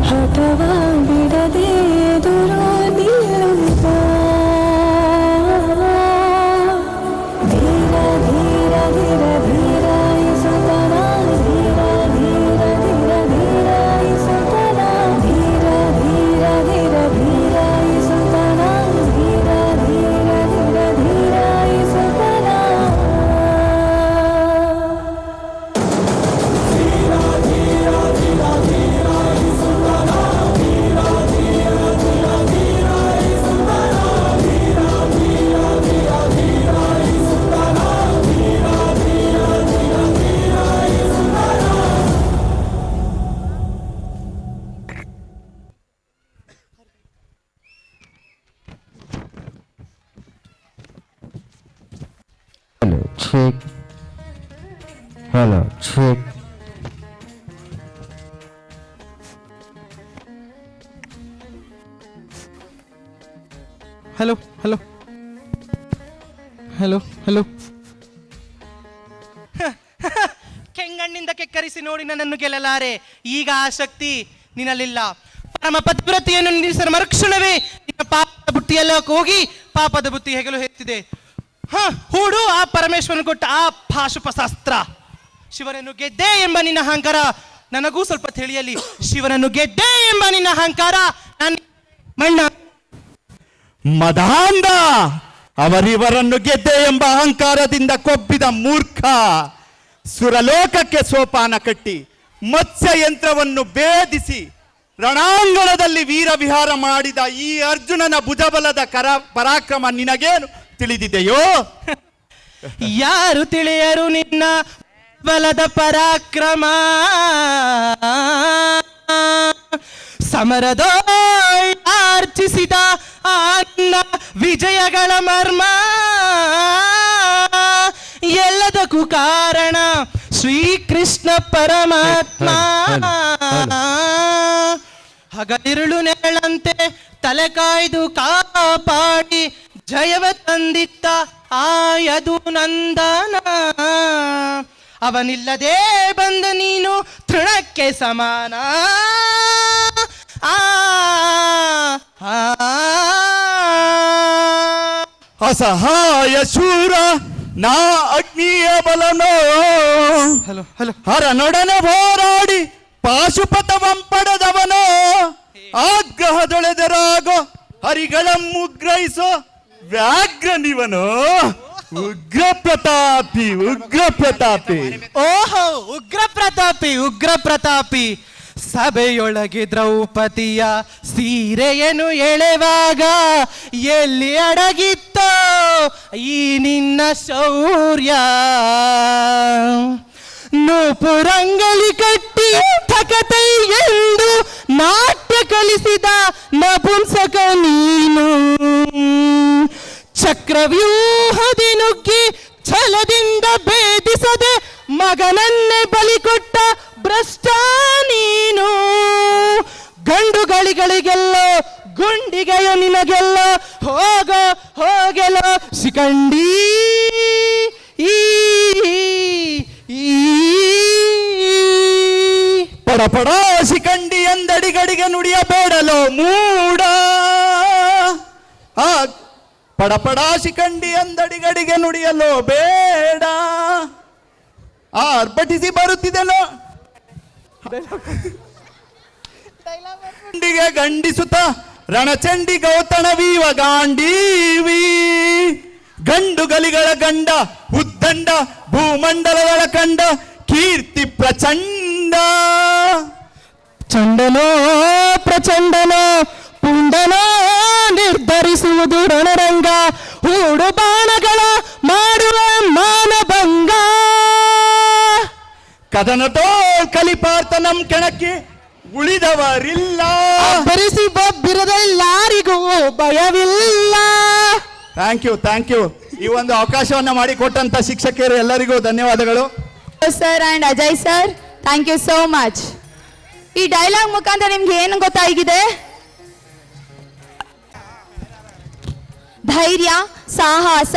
ಹಠವ ಬಿಡದೆ ಎದುರು ನಿಲ್ಲುವ. ಧೀರ ಧೀರ ಧೀರ ಧೀರ ಇಸುತ್ತನ, ಧೀರ ಧೀರ ಧೀರ ಧೀರ ಇಸುತ್ತನ, ಧೀರ ಧೀರ ಧೀರ ಧೀರ ಇಸುತ್ತನ, ಧೀರ ಧೀರ ಧೀರ ಧೀರ ಇಸುತ್ತನ. Hello, check. Hello, check. Hello hello hello hello. ಕೆಂಗಣ್ಣಿಂದ ಕೆಕ್ಕರಿಸಿ ನೋಡಿ ನನ್ನನ್ನು ಗೆಲ್ಲಲಾರೆ. ಈಗ ಆ ಶಕ್ತಿ ನಿನ್ನಲ್ಲಿಲ್ಲ. ಪರಮ ಪತಿವ್ರತೆಯನ್ನು ನಿಲ್ಲಿಸಲು ಮರುಕ್ಷಣವೇ ನಿನ್ನ ಪಾಪದ ಬುಟ್ಟಿಯೆಲ್ಲ ಹೋಗಿ ಪಾಪದ ಬುತ್ತಿ ಹೆಗಲು ಎತ್ತಿದೆ. ಹೂಡು ಆ ಪರಮೇಶ್ವರನ ಕೊಟ್ಟ ಆ ಪಾಶುಪಶಾಸ್ತ್ರ. ಶಿವನನ್ನು ಗೆದ್ದೆ ಎಂಬ ನಿನ್ನ ಅಹಂಕಾರ ನನಗೂ ಸ್ವಲ್ಪ ತಿಳಿಯಲಿ. ಶಿವನನ್ನು ಗೆದ್ದೆ ಎಂಬ ನಿನ್ನ ಅಹಂಕಾರ ನನ್ನ ಮಣ್ಣ ಮದಾಂಧ. ಅವರಿವರನ್ನು ಗೆದ್ದೆ ಎಂಬ ಅಹಂಕಾರದಿಂದ ಕೊಬ್ಬಿದ ಮೂರ್ಖ. ಸುರಲೋಕಕ್ಕೆ ಸೋಪಾನ ಕಟ್ಟಿ ಮತ್ಸ್ಯ ಯಂತ್ರವನ್ನು ಭೇದಿಸಿ ರಣಾಂಗಣದಲ್ಲಿ ವೀರವಿಹಾರ ಮಾಡಿದ ಈ ಅರ್ಜುನನ ಭುಜಬಲದ ಪರಾಕ್ರಮ ನಿನಗೇನು ತಿಳಿದಿದೆಯೋ? ಯಾರು ತಿಳಿಯರು ನಿನ್ನ ಬಲದ ಪರಾಕ್ರಮ. ಸಮರದೋರ್ಚಿಸಿದ ಅನ್ನ ವಿಜಯಗಳ ಮರ್ಮ. ಎಲ್ಲದಕ್ಕೂ ಕಾರಣ ಶ್ರೀಕೃಷ್ಣ ಪರಮಾತ್ಮ. ಹಗಲಿರುಳು ನೆರಳಂತೆ ತಲೆ ಕಾಯ್ದು ಕಾಪಾಡಿ ಜಯವ ತಂದಿತ್ತ ಆಯದು ನಂದನ. ಅವನಿಲ್ಲದೆ ಬಂದ ನೀನು ತೃಣಕ್ಕೆ ಸಮಾನ. ಅಸಹಾಯ ಶೂರ ನಾ ಅಗ್ನಿಯ ಬಲನೋ ಹರನೊಡನೆ ಹೋರಾಡಿ ಪಾಶುಪತವಂ ಪಡೆದವನೋ ಆಗ್ರಹದೊಳೆದರಾಗೋ ಹರಿಗಳ ಮುಗ್ರಹಿಸೋ ವ್ಯಾಘ್ರ ನಿವನೋ ಉಗ್ರ ಪ್ರತಾಪಿ ಓಹೋ ಉಗ್ರ ಪ್ರತಾಪಿ ಸಭೆಯೊಳಗೆ ದ್ರೌಪದಿಯ ಸೀರೆಯನ್ನು ಎಳೆವಾಗ ಎಲ್ಲಿ ಅಡಗಿತ್ತೋ ಈ ನಿನ್ನ ಶೌರ್ಯ ನೂಪುರಂಗಲಿ ಕಟ್ಟಿ ಥಕತೈ ಎಂದು ನಾಟ್ಯ ಕಲಿಸಿದ ನಪುಂಸಕ ನೀನು ಚಕ್ರವ್ಯೂಹದಿ ನುಗ್ಗಿ ಛಲದಿಂದ ಭೇದಿಸದೆ ಮಗನನ್ನೇ ಬಲಿ ಕೊಟ್ಟ ಭ್ರಷ್ಟ ನೀನು ಗಂಡುಗಳಿಗೆಲ್ಲ ಗುಂಡಿಗೆಯ ನಿನಗೆಲ್ಲ ಹೋಗೆಲ್ಲ ಶಿಖಂಡಿ ಪಡಪಡ ಶಿಖಂಡಿ ಎಂದಡಿಗಡಿಗೆ ನುಡಿಯಬೇಡಲೋ ಮೂಡ ಪಡಪಡ ಶಿಖಂಡಿ ಎಂದಡಿಗಡಿಗೆ ನುಡಿಯಲೋ ಬೇಡ ಆರ್ಭಟಿಸಿ ಬರುತ್ತಿದೆನೋ ಚಂಡಿಗೆ ಗಂಡಿಸುತ್ತ ರಣಚಂಡಿ ಗೌತಣವೀವ ಗಾಂಡೀವಿ ಗಂಡುಗಲಿಗಳ ಗಂಡ ಉದ್ದಂಡ ಭೂಮಂಡಲಗಳ ಕಂಡ ಕೀರ್ತಿ ಪ್ರಚಂಡ ಚಂಡನೋ ಪ್ರಚಂಡನೋ ಪುಂಡನೋ ನಿರ್ಧರಿಸುವುದು ರಣರಂಗ ಹೂಡು ಬಾಣಗಳ ಮಾಡುವ ಮಾನಭಂಗ ಕದನದೋ ಕಲಿಪಾರ್ಥ ನಮ್ ಕೆಣಕ್ಕೆ ಉಳಿದವರಿಲ್ಲ ಬರಿಸಿ ಬೊಬ್ಬಿರದೆಲ್ಲಾರಿಗೂ ಭಯವಿಲ್ಲ. ಥ್ಯಾಂಕ್ ಯು ಈ ಒಂದು ಅವಕಾಶವನ್ನ ಮಾಡಿಕೊಟ್ಟಂತ ಶಿಕ್ಷಕರು ಎಲ್ಲರಿಗೂ ಧನ್ಯವಾದಗಳು. Sir and Ajay sir, thank you so much. ಈ ಡೈಲಾಗ್ ಮುಖಾಂತರ ನಿಮ್ಗೆ ಏನು ಗೊತ್ತಾಗಿದೆ? ಧೈರ್ಯ, ಸಾಹಸ,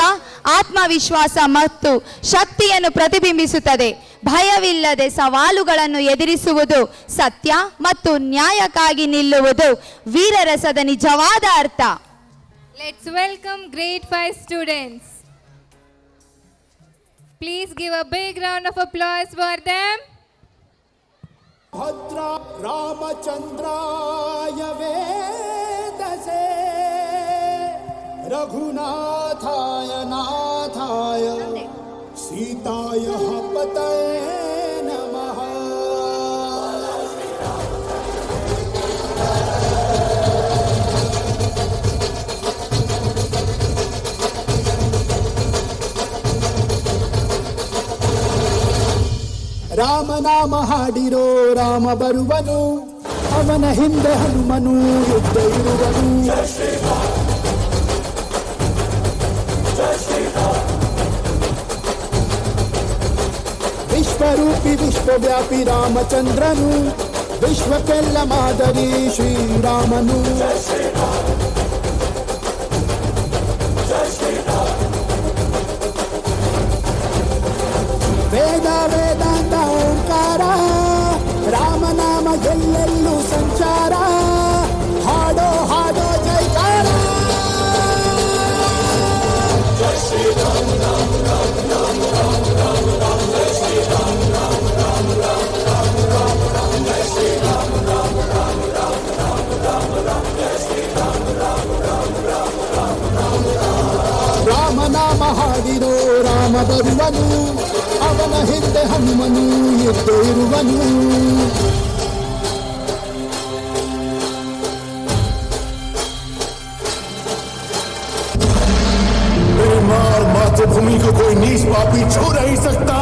ಆತ್ಮವಿಶ್ವಾಸ ಮತ್ತು ಶಕ್ತಿಯನ್ನು ಪ್ರತಿಬಿಂಬಿಸುತ್ತದೆ. ಭಯವಿಲ್ಲದೆ ಸವಾಲುಗಳನ್ನು ಎದುರಿಸುವುದು, ಸತ್ಯ ಮತ್ತು ನ್ಯಾಯಕ್ಕಾಗಿ ನಿಲ್ಲುವುದು ವೀರರಸದ ನಿಜವಾದ ಅರ್ಥ. Let's welcome grade 5 students. Please give a big round of applause for them. भद्रा रामचंद्राय वेदसे रघुनाथाय नाथाय सीताय पतये नमः. ರಾಮ ನಾಮ ಹಾಡಿರೋ ರಾಮ ಬರುವನು, ಅವನ ಹಿಂದೆ ಹನುಮನು ಯುದ್ಧ ಇರುವನು. ವಿಶ್ವರೂಪಿ ವಿಶ್ವವ್ಯಾಪಿ ರಾಮಚಂದ್ರನು, ವಿಶ್ವಕ್ಕೆಲ್ಲ ಮಾದರಿ ಶ್ರೀರಾಮನು. ವೇದ ವೇದಾಂತ ಓಂಕಾರ, ರಾಮನಾಮ ಎಲ್ಲೆಲ್ಲೂ ಸಂಚಾರ. ಹಾಡೋ ಹಾಡೋ ಜೈಕಾರ. ಜೈ ಶ್ರೀರಾಮ ರಾಮ ರಾಮ ರಾಮ ರಾಮ ರಾಮ ರಾಮ ಜೈ ಶ್ರೀರಾಮ ರಾಮ ರಾಮ ರಾಮ ರಾಮ ರಾಮ ರಾಮ ಜೈ ಶ್ರೀರಾಮ ರಾಮ ರಾಮ ರಾಮ ರಾಮ ರಾಮ ರಾಮ ಜೈ ಶ್ರೀರಾಮ ರಾಮ ರಾಮ ರಾಮ ರಾಮ ರಾಮ ರಾಮ. ರಾಮನಾಮ ಹಾಡಿರೋ ರಾಮ ಬರುವನು, ಅವನ ಹಿಂದೆ ಹನುಮನು ಯುದ್ಧ ಇರುವನು. मातृभूमि को कोई नीच पापी छू नहीं सकता.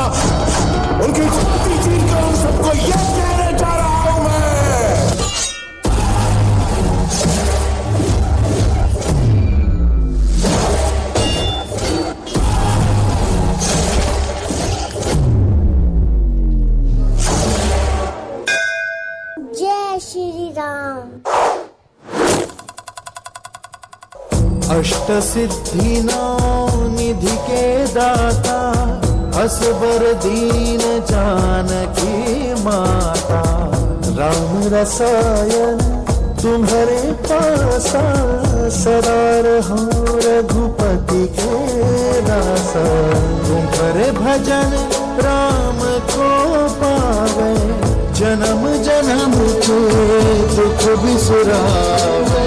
उनकी छाती चीर कर उन सबको यह कहने जा रहा हूं मैं. जय श्री राम. अष्ट सिद्धि निधि के दाता, असबर दीन जानकी माता. राम रसायन तुम्हारे पास सदा रहो रघुपति के दासा। तुम करे भजन राम को पावे, जन्म जन्म के दुख बिसरावे।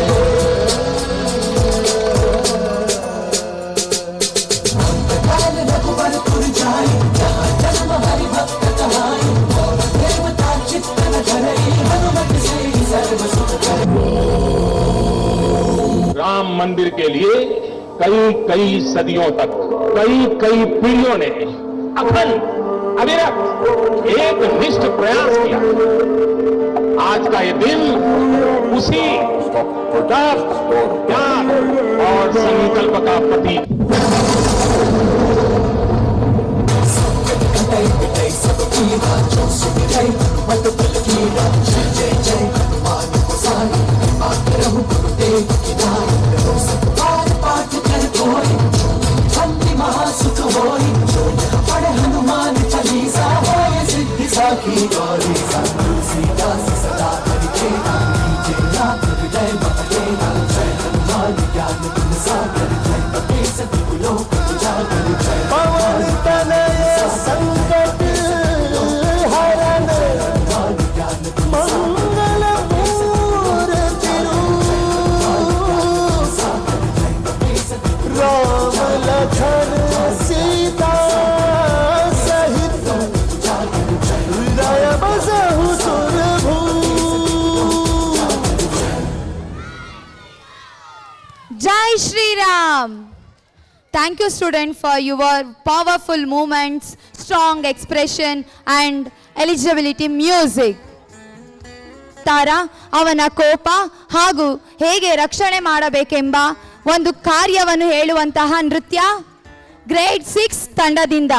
राम मंदिर के लिए कई कई सदियों तक कई कई पीढ़ियों ने अखंड अविरत एक निष्ठ प्रयास किया। आज का ये दिन उसी तप, त्याग और संकल्प का प्रतीक। हनुमान चालीसा सिद्धि साखी गौरी सीता सदा पवन तनय संकट हरण मंगल मूर्ति राम लखन सीता सहित हृदय बसहु सुरभू। Jai Shri Ram. Thank you, student, for your powerful movements, strong expression and eligibility music. ತಾರಾ ಅವನ ಕೋಪ ಹಾಗೂ ಹೇಗೆ ರಕ್ಷಣೆ ಮಾಡಬೇಕೆಂಬ ಒಂದು ಕಾರ್ಯವನ್ನು ಹೇಳುವಂತಹ ನೃತ್ಯ ಗ್ರೇಡ್ 6 ತಂಡದಿಂದ.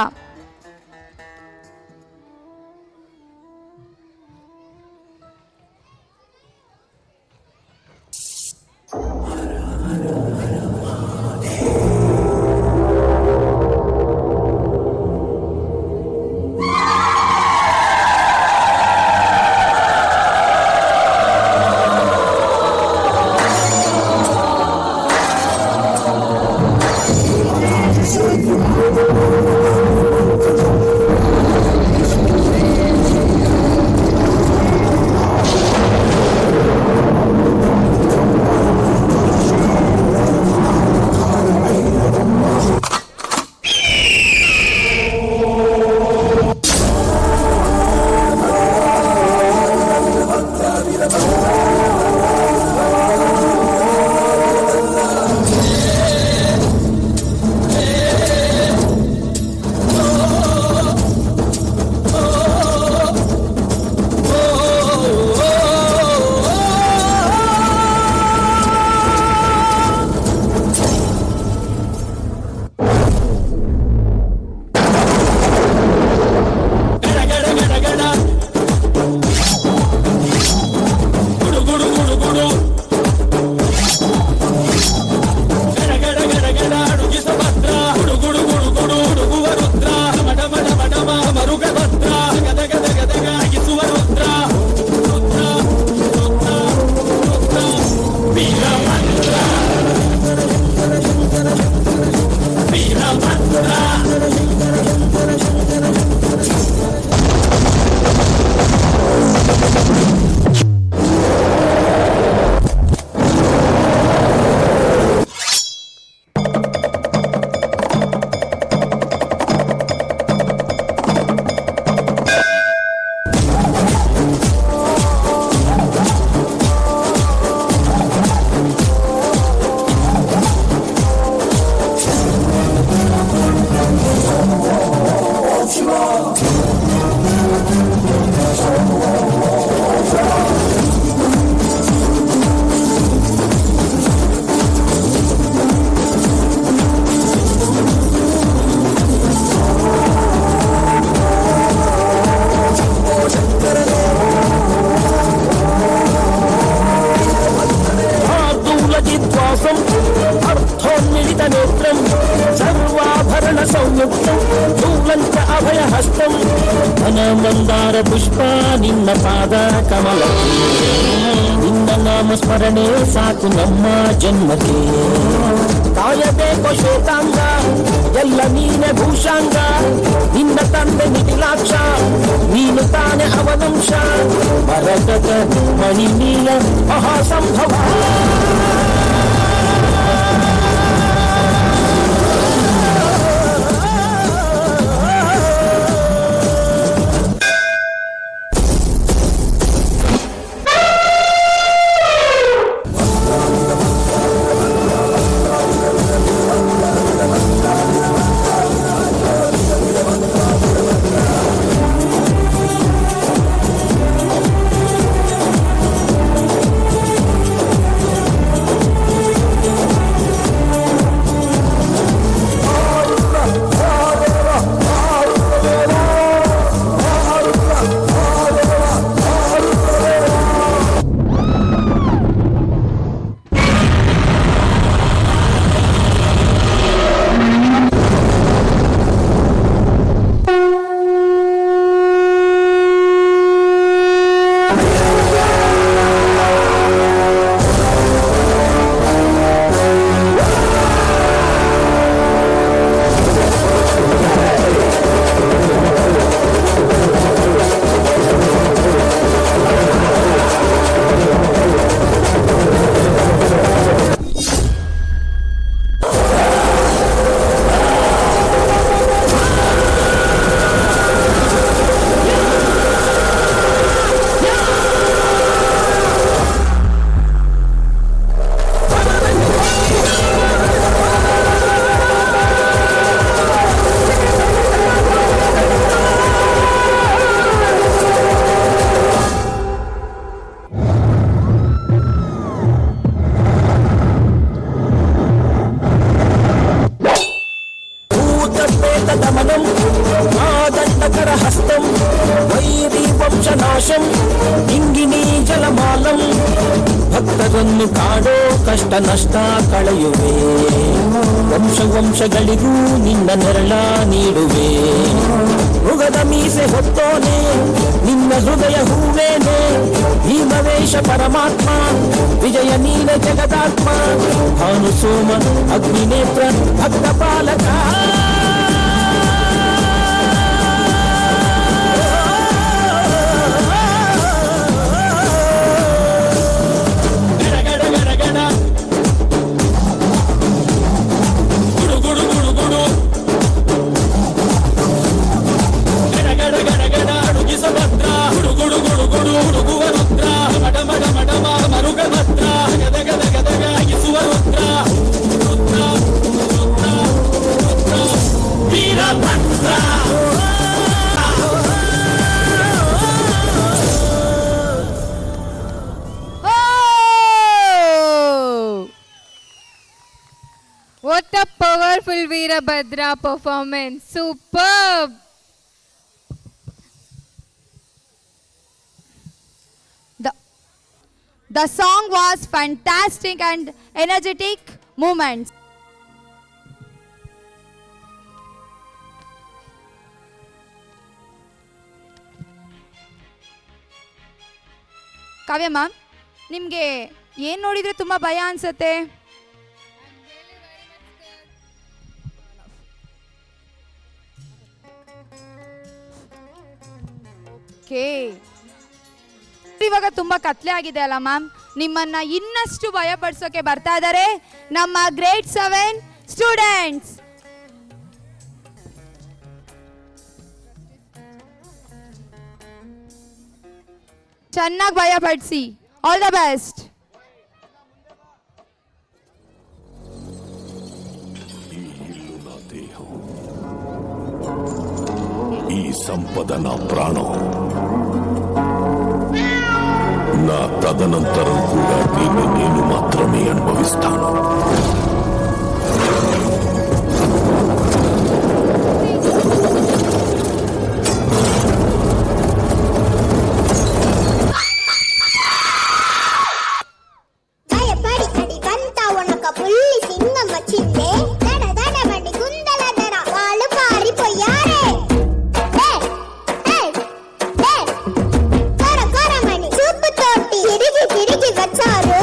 ಮಂದಾರ ಪುಷ್ಪ ನಿನ್ನ ಪಾದ ಕಮಲ ನಿನ್ನ ನಾಮ ಸ್ಮರಣೆ ಸಾಕು ನಮ್ಮ ಜನ್ಮಕ್ಕೆ. ಕಾಯಬೇಕು ಶ್ವೇತಾಂಗ ಎಲ್ಲ ನೀನೆ ಭೂಷಾಂಗ, ನಿನ್ನ ತಂದೆ ನಿಖಿಲಾಕ್ಷ ನೀನು ತಾನೆ ಅವನಂಶ, ಭರತದ ಮಣಿ ನೀಲ ಮಹಾಸಂಭವ. ವಂಶನಾಶಂ ಇಂಗಿನಿ ಜಲಮಾಲಂ, ಭಕ್ತರನ್ನು ಕಾಡೋ ಕಷ್ಟ ನಷ್ಟ ಕಳೆಯುವೆ, ವಂಶ ವಂಶಗಳಿಗೂ ನಿನ್ನ ನೆರಳ ನೀಡುವೆ. ಮೃಗದ ಮೀಸೆ ಹೊತ್ತೋನೆ ನಿನ್ನ ಹೃದಯ ಹೂವೇನೆ, ಭೀಮವೇಶ ಪರಮಾತ್ಮ ವಿಜಯ ನೀನ ಜಗದಾತ್ಮ, ಭಾನು ಸೋಮ ಅಗ್ನಿನೇತ್ರ ಭಕ್ತ ಪಾಲಕ. What a powerful Veerabhadra performance. Superb. The song was fantastic and energetic movements. Kavya ma'am, ನಿಮಗೆ ಏನು ನೋಡಿದ್ರೆ ತುಂಬ ಭಯ ಅನ್ಸುತ್ತೆ? ಓಕೆ, ಇವಾಗ ತುಂಬ ಕತ್ಲೆ ಆಗಿದೆ ಅಲ್ಲ ಮ್ಯಾಮ್, ನಿಮ್ಮನ್ನ ಇನ್ನಷ್ಟು ಭಯ ಪಡಿಸೋಕೆ ಬರ್ತಾ ಇದ್ದಾರೆ ನಮ್ಮ ಗ್ರೇಡ್ 7 ಸ್ಟೂಡೆಂಟ್ಸ್. ಚೆನ್ನಾಗಿ ಭಯ ಪಡಿಸಿ. All the best. ఈ సంపద నా ప్రాణం, నా తదనంతరం కూడా దీన్ని నేను మాత్రమే అనుభవిస్తాను. తిరిగి వచ్చారు.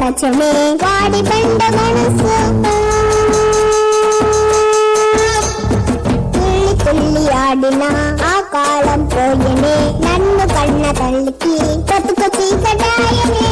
రచనే వాడి బండ మనసు తుల్లి తుల్లి ఆడిన ఆ కాలం పోయనే నన్ను కన్న తల్లికి బతుకు చీకటాయనే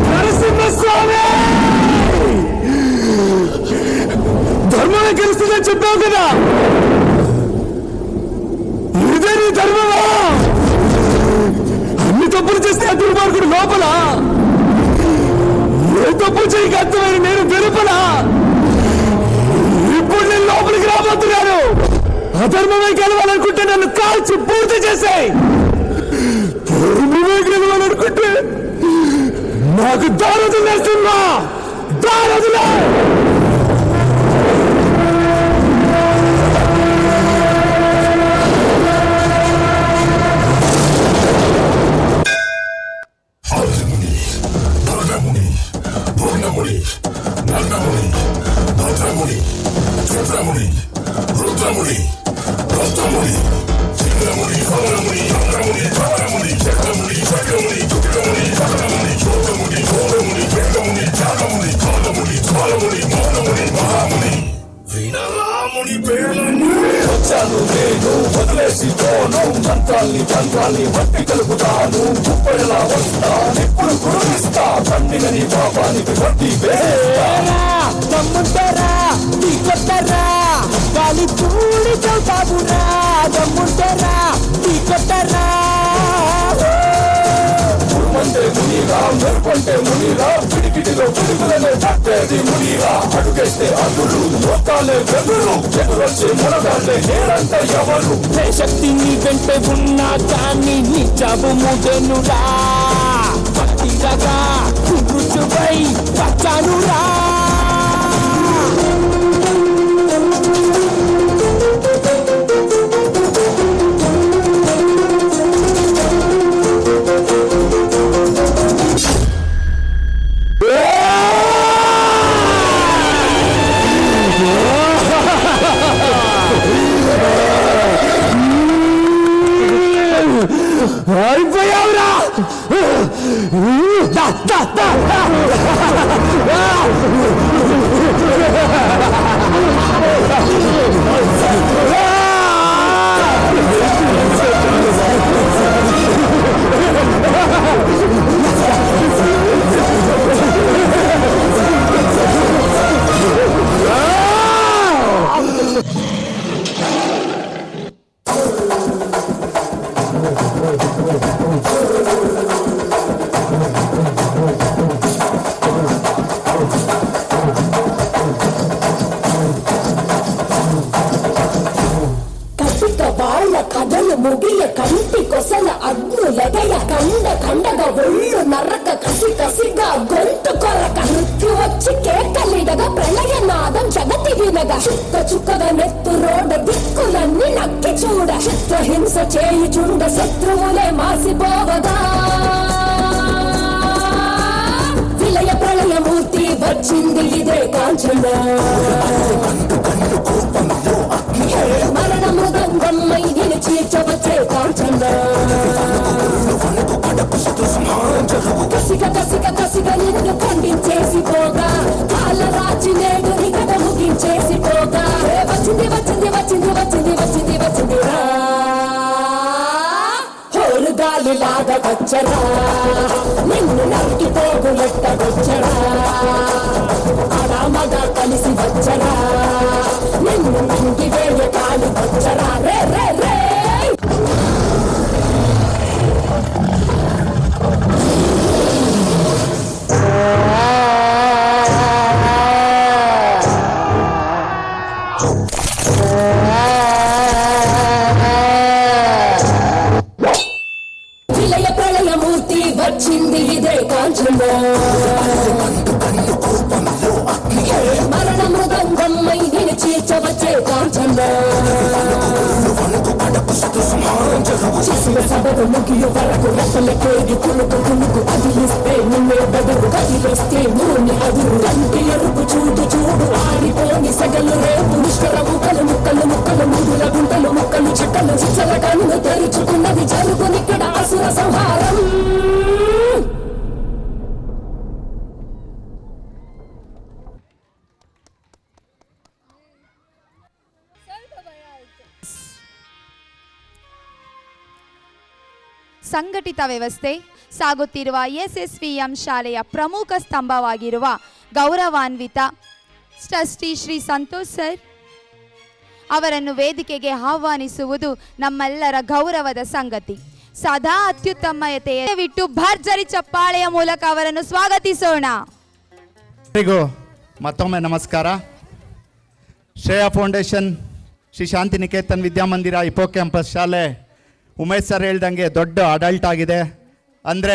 నరసింహస్వామి ధర్మమే గెలుస్తుందని చెప్పావు కదా, ఇదే నీ ధర్మమా? అన్ని తప్పులు చేస్తే ఆ దుర్మార్గుడు లోపల, ఏ తప్పు చేయక అర్థమైన నేను వెలుపల. ఇప్పుడు నేను లోపలికి రాబోతున్నాను. అధర్మమే గెలవాలనుకుంటే నన్ను కాల్చి పూర్తి చేశాయి. ధర్మమే గెలవాలనుకుంటే నాకు దారదులు వేస్తున్నా, దారదులే. వచ్చాను నేను వదిలేసి పోను, మంత్రాల్ని తంత్రాల్ని మట్టి కలుపుతాను. గుప్పడిలా వస్తాను, ఇప్పుడు కురిస్తా పండిగని పాపానికి వడ్డీ వేస్తా. దమ్ముంటారా నీ కొట్టరా గాలి తూడి చౌతాబురా, దమ్ముంటారా నీ కొట్టరా. ఉరుమంటే మునిరా, మెరుపంటే మునిరా, పిడికిటిలో పిడుగులనే తట్టేది మునిరా. అడుగేస్తే అదురు, లోకాలే వెదురు, ఎదురొచ్చే మునగాళ్ళే నేనంట ఎవరు. శక్తి నీ వెంటే ఉన్నా కానీ నీ జాబు ముదెనురా. భక్తిరగా రుచువై వచ్చానురా. అయిపోయావురా. కథలు ముగియ కంటి కొసల అగ్నులెగయ కండ కండగా ఒళ్ళు నరక కసి కసిగా గొంతు కొరక మృత్యు వచ్చి కేకలిడగా ప్రళయ నాదం జగతి వినగా చుక్క చుక్కగా నెత్తు రోడ దిక్కులన్నీ నక్కి చూడ చిత్రహింస చేయుచుండ శత్రువులే మాసిపోవగా విలయ ప్రళయమూర్తి వచ్చింది ఇదే కాంచన. మరణ మృదంగమ్మై నిన్ను చీర్చవచ్చే కాంచన. కసిగ కసిగ కసిగ నిన్ను ఖండించేసి పోగా కాలరాచి నేడు నీ కథ ముగించేసి పోగా వచ్చింది వచ్చింది వచ్చింది వచ్చింది వచ్చింది వచ్చింది హోరు గాలి లాగా వచ్చరా నిన్ను నరికి పోగులెట్ట వచ్చరా ఆరామగా కలిసి వచ్చరా నిన్ను మింగి వేయ కాలి వచ్చరా రే రే రే. చేసిన సభకు ముగియు వరకు రెప్పల కేగి కునుకు కునుకు కదిలిస్తే నిన్నే బదులు కదిలిస్తే మూని అదురు కంటి ఎరుపు చూడు చూడు ఆడిపోని సెగలు రేపు నిష్కర ముక్కలు ముక్కలు ముక్కలు ముడుల గుంటలు ముక్కలు చెక్కలు చిచ్చల కన్ను తెరుచుకున్నది జరుగునిక్కడ అసుర సంహారం. ಸಂಘಟಿತ ವ್ಯವಸ್ಥೆ ಸಾಗುತ್ತಿರುವ SSVM ಶಾಲೆಯ ಪ್ರಮುಖ ಸ್ತಂಭವಾಗಿರುವ ಗೌರವಾನ್ವಿತ ಟ್ರಸ್ಟಿ ಶ್ರೀ ಸಂತೋಷ್ ಸರ್ ಅವರನ್ನು ವೇದಿಕೆಗೆ ಆಹ್ವಾನಿಸುವುದು ನಮ್ಮೆಲ್ಲರ ಗೌರವದ ಸಂಗತಿ. ಸದಾ ಅತ್ಯುತ್ತಮತೆಯವಿಟ್ಟು ಭರ್ಜರಿ ಚಪ್ಪಾಳೆಯ ಮೂಲಕ ಅವರನ್ನು ಸ್ವಾಗತಿಸೋಣ. ಮತ್ತೊಮ್ಮೆ ನಮಸ್ಕಾರ. ಶ್ರೇಯಾ ಫೌಂಡೇಶನ್ ಶ್ರೀ ಶಾಂತಿನಿಕೇತನ್ ವಿದ್ಯಾಮಂದಿರ ಇಪೋ ಕ್ಯಾಂಪಸ್ ಶಾಲೆ ಉಮೇಶ್ ಸರ್ ಹೇಳ್ದಂಗೆ ದೊಡ್ಡ ಅಡಲ್ಟ್ ಆಗಿದೆ. ಅಂದರೆ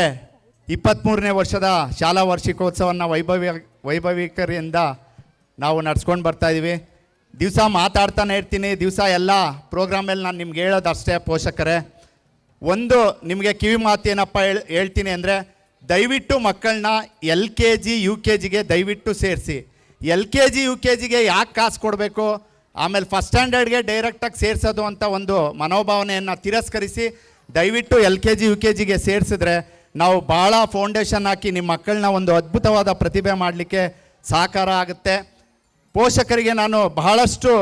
23ನೇ ವರ್ಷದ ಶಾಲಾ ವಾರ್ಷಿಕೋತ್ಸವವನ್ನು ವೈಭವೀಕರಿಂದ ನಾವು ನಡ್ಸ್ಕೊಂಡು ಬರ್ತಾಯಿದ್ದೀವಿ. ದಿವಸ ಮಾತಾಡ್ತಾನೆ ಇರ್ತೀನಿ, ದಿವಸ ಎಲ್ಲ ಪ್ರೋಗ್ರಾಮಲ್ಲಿ ನಾನು ನಿಮ್ಗೆ ಹೇಳೋದು ಅಷ್ಟೇ ಪೋಷಕರೇ. ಒಂದು ನಿಮಗೆ ಕಿವಿ ಮಾತು ಏನಪ್ಪ ಹೇಳ್ತೀನಿ ಅಂದರೆ, ದಯವಿಟ್ಟು ಮಕ್ಕಳನ್ನ LKG UKGಗೆ ದಯವಿಟ್ಟು ಸೇರಿಸಿ. LKG UKGಗೆ ಯಾಕೆ ಕಾಸು ಕೊಡಬೇಕು, ಆಮೇಲೆ ಫಸ್ಟ್ ಸ್ಟ್ಯಾಂಡರ್ಡ್ಗೆ ಡೈರೆಕ್ಟಾಗಿ ಸೇರಿಸೋದು ಅಂತ ಒಂದು ಮನೋಭಾವನೆಯನ್ನು ತಿರಸ್ಕರಿಸಿ ದಯವಿಟ್ಟು LKG UKGಗೆ ಸೇರಿಸಿದ್ರೆ ನಾವು ಭಾಳ ಫೌಂಡೇಶನ್ ಹಾಕಿ ನಿಮ್ಮ ಮಕ್ಕಳನ್ನ ಒಂದು ಅದ್ಭುತವಾದ ಪ್ರತಿಭೆ ಮಾಡಲಿಕ್ಕೆ ಸಹಕಾರ ಆಗುತ್ತೆ. ಪೋಷಕರಿಗೆ ನಾನು ಬಹಳಷ್ಟು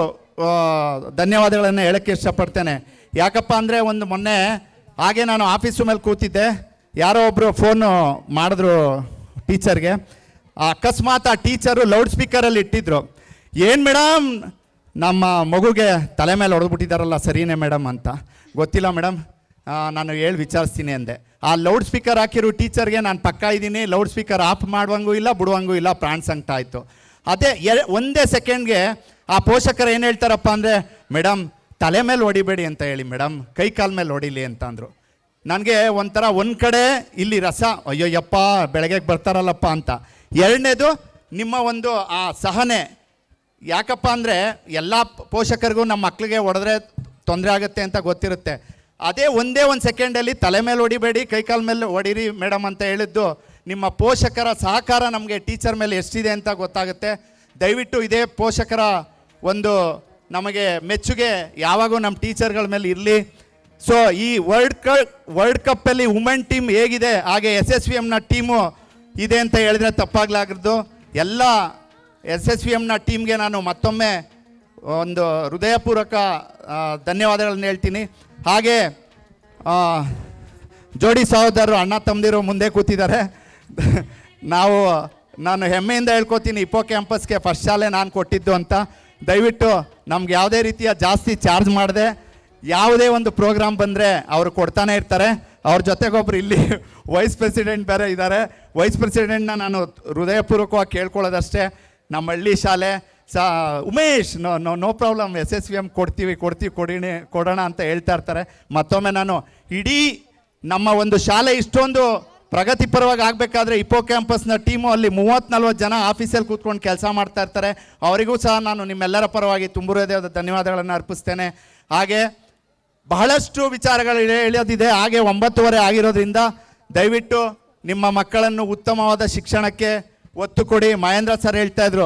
ಧನ್ಯವಾದಗಳನ್ನು ಹೇಳೋಕ್ಕೆ ಇಷ್ಟಪಡ್ತೇನೆ. ಯಾಕಪ್ಪ ಅಂದರೆ ಒಂದು ಮೊನ್ನೆ ಹಾಗೆ ನಾನು ಆಫೀಸು ಮೇಲೆ ಕೂತಿದ್ದೆ, ಯಾರೋ ಒಬ್ಬರು ಫೋನು ಮಾಡಿದ್ರು ಟೀಚರ್ಗೆ. ಅಕಸ್ಮಾತ್ ಆ ಟೀಚರು ಲೌಡ್ ಸ್ಪೀಕರಲ್ಲಿ ಇಟ್ಟಿದ್ರು, ಏನು ಮೇಡಮ್ ನಮ್ಮ ಮಗುಗೆ ತಲೆ ಮೇಲೆ ಹೊಡೆದ್ಬಿಟ್ಟಿದ್ದಾರಲ್ಲ ಸರಿನೇ ಮೇಡಮ್ ಅಂತ. ಗೊತ್ತಿಲ್ಲ ಮೇಡಮ್, ನಾನು ಹೇಳಿ ವಿಚಾರಿಸ್ತೀನಿ ಅಂದೆ. ಆ ಲೌಡ್ ಸ್ಪೀಕರ್ ಹಾಕಿರೋ ಟೀಚರ್ಗೆ ನಾನು ಪಕ್ಕ ಇದ್ದೀನಿ, ಲೌಡ್ ಸ್ಪೀಕರ್ ಆಫ್ ಮಾಡುವಂಗೂ ಇಲ್ಲ ಬಿಡುವಂಗೂ ಇಲ್ಲ, ಪ್ರಾಣ ಸಂಕಟ ಆಯಿತು. ಅದೇ ಒಂದೇ ಸೆಕೆಂಡ್ಗೆ ಆ ಪೋಷಕರು ಏನು ಹೇಳ್ತಾರಪ್ಪ ಅಂದರೆ, ಮೇಡಮ್ ತಲೆ ಮೇಲೆ ಹೊಡಿಬೇಡಿ ಅಂತ ಹೇಳಿ ಮೇಡಮ್, ಕೈ ಕಾಲ ಮೇಲೆ ಹೊಡಿಲಿ ಅಂತ ಅಂದರು. ನನಗೆ ಒಂಥರ ಒಂದು ಕಡೆ ಇಲ್ಲಿ ರಸ, ಅಯ್ಯೋ ಯಪ್ಪ ಬೆಳಗ್ಗೆ ಬರ್ತಾರಲ್ಲಪ್ಪ ಅಂತ. ಎರಡನೇದು ನಿಮ್ಮ ಒಂದು ಆ ಸಹನೆ. ಯಾಕಪ್ಪ ಅಂದರೆ ಎಲ್ಲ ಪೋಷಕರಿಗೂ ನಮ್ಮ ಮಕ್ಕಳಿಗೆ ಹೊಡೆದ್ರೆ ತೊಂದರೆ ಆಗುತ್ತೆ ಅಂತ ಗೊತ್ತಿರುತ್ತೆ. ಅದೇ ಒಂದೇ ಒಂದು ಸೆಕೆಂಡಲ್ಲಿ ತಲೆ ಮೇಲೆ ಹೊಡಿಬೇಡಿ, ಕೈಕಾಲ ಮೇಲೆ ಹೊಡೀರಿ ಮೇಡಮ್ ಅಂತ ಹೇಳಿದ್ದು ನಿಮ್ಮ ಪೋಷಕರ ಸಹಕಾರ ನಮಗೆ ಟೀಚರ್ ಮೇಲೆ ಎಷ್ಟಿದೆ ಅಂತ ಗೊತ್ತಾಗುತ್ತೆ. ದಯವಿಟ್ಟು ಇದೇ ಪೋಷಕರ ಒಂದು ನಮಗೆ ಮೆಚ್ಚುಗೆ ಯಾವಾಗೂ ನಮ್ಮ ಟೀಚರ್ಗಳ ಮೇಲೆ ಇರಲಿ. ಸೊ ಈ ವರ್ಲ್ಡ್ ಕಪ್ಪಲ್ಲಿ ವುಮೆನ್ ಟೀಮ್ ಹೇಗಿದೆ ಹಾಗೆ SSVMನ ಟೀಮು ಇದೆ ಅಂತ ಹೇಳಿದ್ರೆ ತಪ್ಪಾಗಲಾಗದು. ಎಲ್ಲ SSVMನ ಟೀಮ್ಗೆ ನಾನು ಮತ್ತೊಮ್ಮೆ ಒಂದು ಹೃದಯಪೂರ್ವಕ ಧನ್ಯವಾದಗಳನ್ನು ಹೇಳ್ತೀನಿ. ಹಾಗೆ ಜೋಡಿ ಸಹೋದರರು ಅಣ್ಣ ತಮ್ಮದಿರು ಮುಂದೆ ಕೂತಿದ್ದಾರೆ. ನಾನು ಹೆಮ್ಮೆಯಿಂದ ಹೇಳ್ಕೊತೀನಿ, ಇಪೋ ಕ್ಯಾಂಪಸ್ಗೆ ಫಸ್ಟ್ ಶಾಲೆ ನಾನು ಕೊಟ್ಟಿದ್ದು ಅಂತ. ದಯವಿಟ್ಟು ನಮ್ಗೆ ಯಾವುದೇ ರೀತಿಯ ಜಾಸ್ತಿ ಚಾರ್ಜ್ ಮಾಡದೆ ಯಾವುದೇ ಒಂದು ಪ್ರೋಗ್ರಾಮ್ ಬಂದರೆ ಅವರು ಕೊಡ್ತಾನೆ ಇರ್ತಾರೆ. ಅವ್ರ ಜೊತೆಗೊಬ್ಬರು ಇಲ್ಲಿ ವೈಸ್ ಪ್ರೆಸಿಡೆಂಟ್ ಬೇರೆ ಇದ್ದಾರೆ. ವೈಸ್ ಪ್ರೆಸಿಡೆಂಟ್ನ ನಾನು ಹೃದಯಪೂರ್ವಕವಾಗಿ ಕೇಳ್ಕೊಳ್ಳೋದಷ್ಟೇ, ನಮ್ಮ ಹಳ್ಳಿ ಶಾಲೆ ಉಮೇಶ್ ನೋ ಪ್ರಾಬ್ಲಮ್, SSVM ಕೊಡ್ತೀವಿ ಕೊಡೋಣ ಅಂತ ಹೇಳ್ತಾ ಇರ್ತಾರೆ. ಮತ್ತೊಮ್ಮೆ ನಾನು ಇಡೀ ನಮ್ಮ ಒಂದು ಶಾಲೆ ಇಷ್ಟೊಂದು ಪ್ರಗತಿಪರವಾಗಿ ಆಗಬೇಕಾದ್ರೆ ಇಪೋ ಕ್ಯಾಂಪಸ್ನ ಟೀಮು ಅಲ್ಲಿ 30-40 ಜನ ಆಫೀಸಲ್ಲಿ ಕೂತ್ಕೊಂಡು ಕೆಲಸ ಮಾಡ್ತಾ ಇರ್ತಾರೆ. ಅವರಿಗೂ ಸಹ ನಾನು ನಿಮ್ಮೆಲ್ಲರ ಪರವಾಗಿ ತುಂಬ ಹೃದಯದ ಧನ್ಯವಾದಗಳನ್ನು ಅರ್ಪಿಸ್ತೇನೆ. ಹಾಗೆ ಬಹಳಷ್ಟು ವಿಚಾರಗಳು ಹೇಳೋದಿದೆ. ಹಾಗೆ 9:30 ಆಗಿರೋದ್ರಿಂದ ದಯವಿಟ್ಟು ನಿಮ್ಮ ಮಕ್ಕಳನ್ನು ಉತ್ತಮವಾದ ಶಿಕ್ಷಣಕ್ಕೆ ಒತ್ತು ಕೊಡಿ. ಮಹೇಂದ್ರ ಸರ್ ಹೇಳ್ತಾ ಇದ್ರು,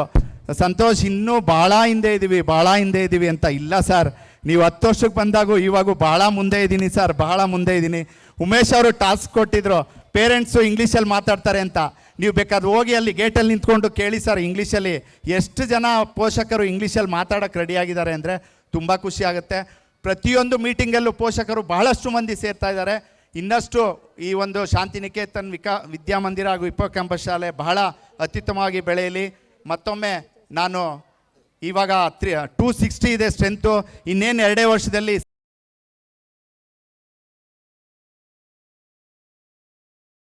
ಸಂತೋಷ್ ಇನ್ನೂ ಭಾಳ ಹಿಂದೆ ಇದ್ದೀವಿ ಅಂತ. ಇಲ್ಲ ಸರ್, ನೀವು 10 ವರ್ಷಕ್ಕೆ ಬಂದಾಗೂ ಇವಾಗೂ ಭಾಳ ಮುಂದೆ ಇದ್ದೀನಿ ಸರ್, ಭಾಳ ಮುಂದೆ ಇದ್ದೀನಿ. ಉಮೇಶ್ ಅವರು ಟಾಸ್ಕ್ ಕೊಟ್ಟಿದ್ರು, ಪೇರೆಂಟ್ಸು ಇಂಗ್ಲೀಷಲ್ಲಿ ಮಾತಾಡ್ತಾರೆ ಅಂತ. ನೀವು ಬೇಕಾದ್ರೆ ಹೋಗಿ ಅಲ್ಲಿ ಗೇಟಲ್ಲಿ ನಿಂತ್ಕೊಂಡು ಕೇಳಿ ಸರ್, ಇಂಗ್ಲೀಷಲ್ಲಿ ಎಷ್ಟು ಜನ ಪೋಷಕರು ಇಂಗ್ಲೀಷಲ್ಲಿ ಮಾತಾಡೋಕ್ಕೆ ರೆಡಿಯಾಗಿದ್ದಾರೆ ಅಂದರೆ ತುಂಬ ಖುಷಿ ಆಗುತ್ತೆ. ಪ್ರತಿಯೊಂದು ಮೀಟಿಂಗಲ್ಲೂ ಪೋಷಕರು ಬಹಳಷ್ಟು ಮಂದಿ ಸೇರ್ತಾ ಇದ್ದಾರೆ. ಇನ್ನಷ್ಟು ಈ ಒಂದು ಶಾಂತಿನಿಕೇತನ್ ವಿದ್ಯಾಮಂದಿರ ಹಾಗೂ ಇಪೋ ಕ್ಯಾಂಪಸ್ ಶಾಲೆ ಬಹಳ ಅತ್ಯುತ್ತಮವಾಗಿ ಬೆಳೆಯಲಿ. ಮತ್ತೊಮ್ಮೆ ನಾನು ಇವಾಗ 260 ಇದೆ ಸ್ಟ್ರೆಂತು, ಇನ್ನೇನು 2 ವರ್ಷದಲ್ಲಿ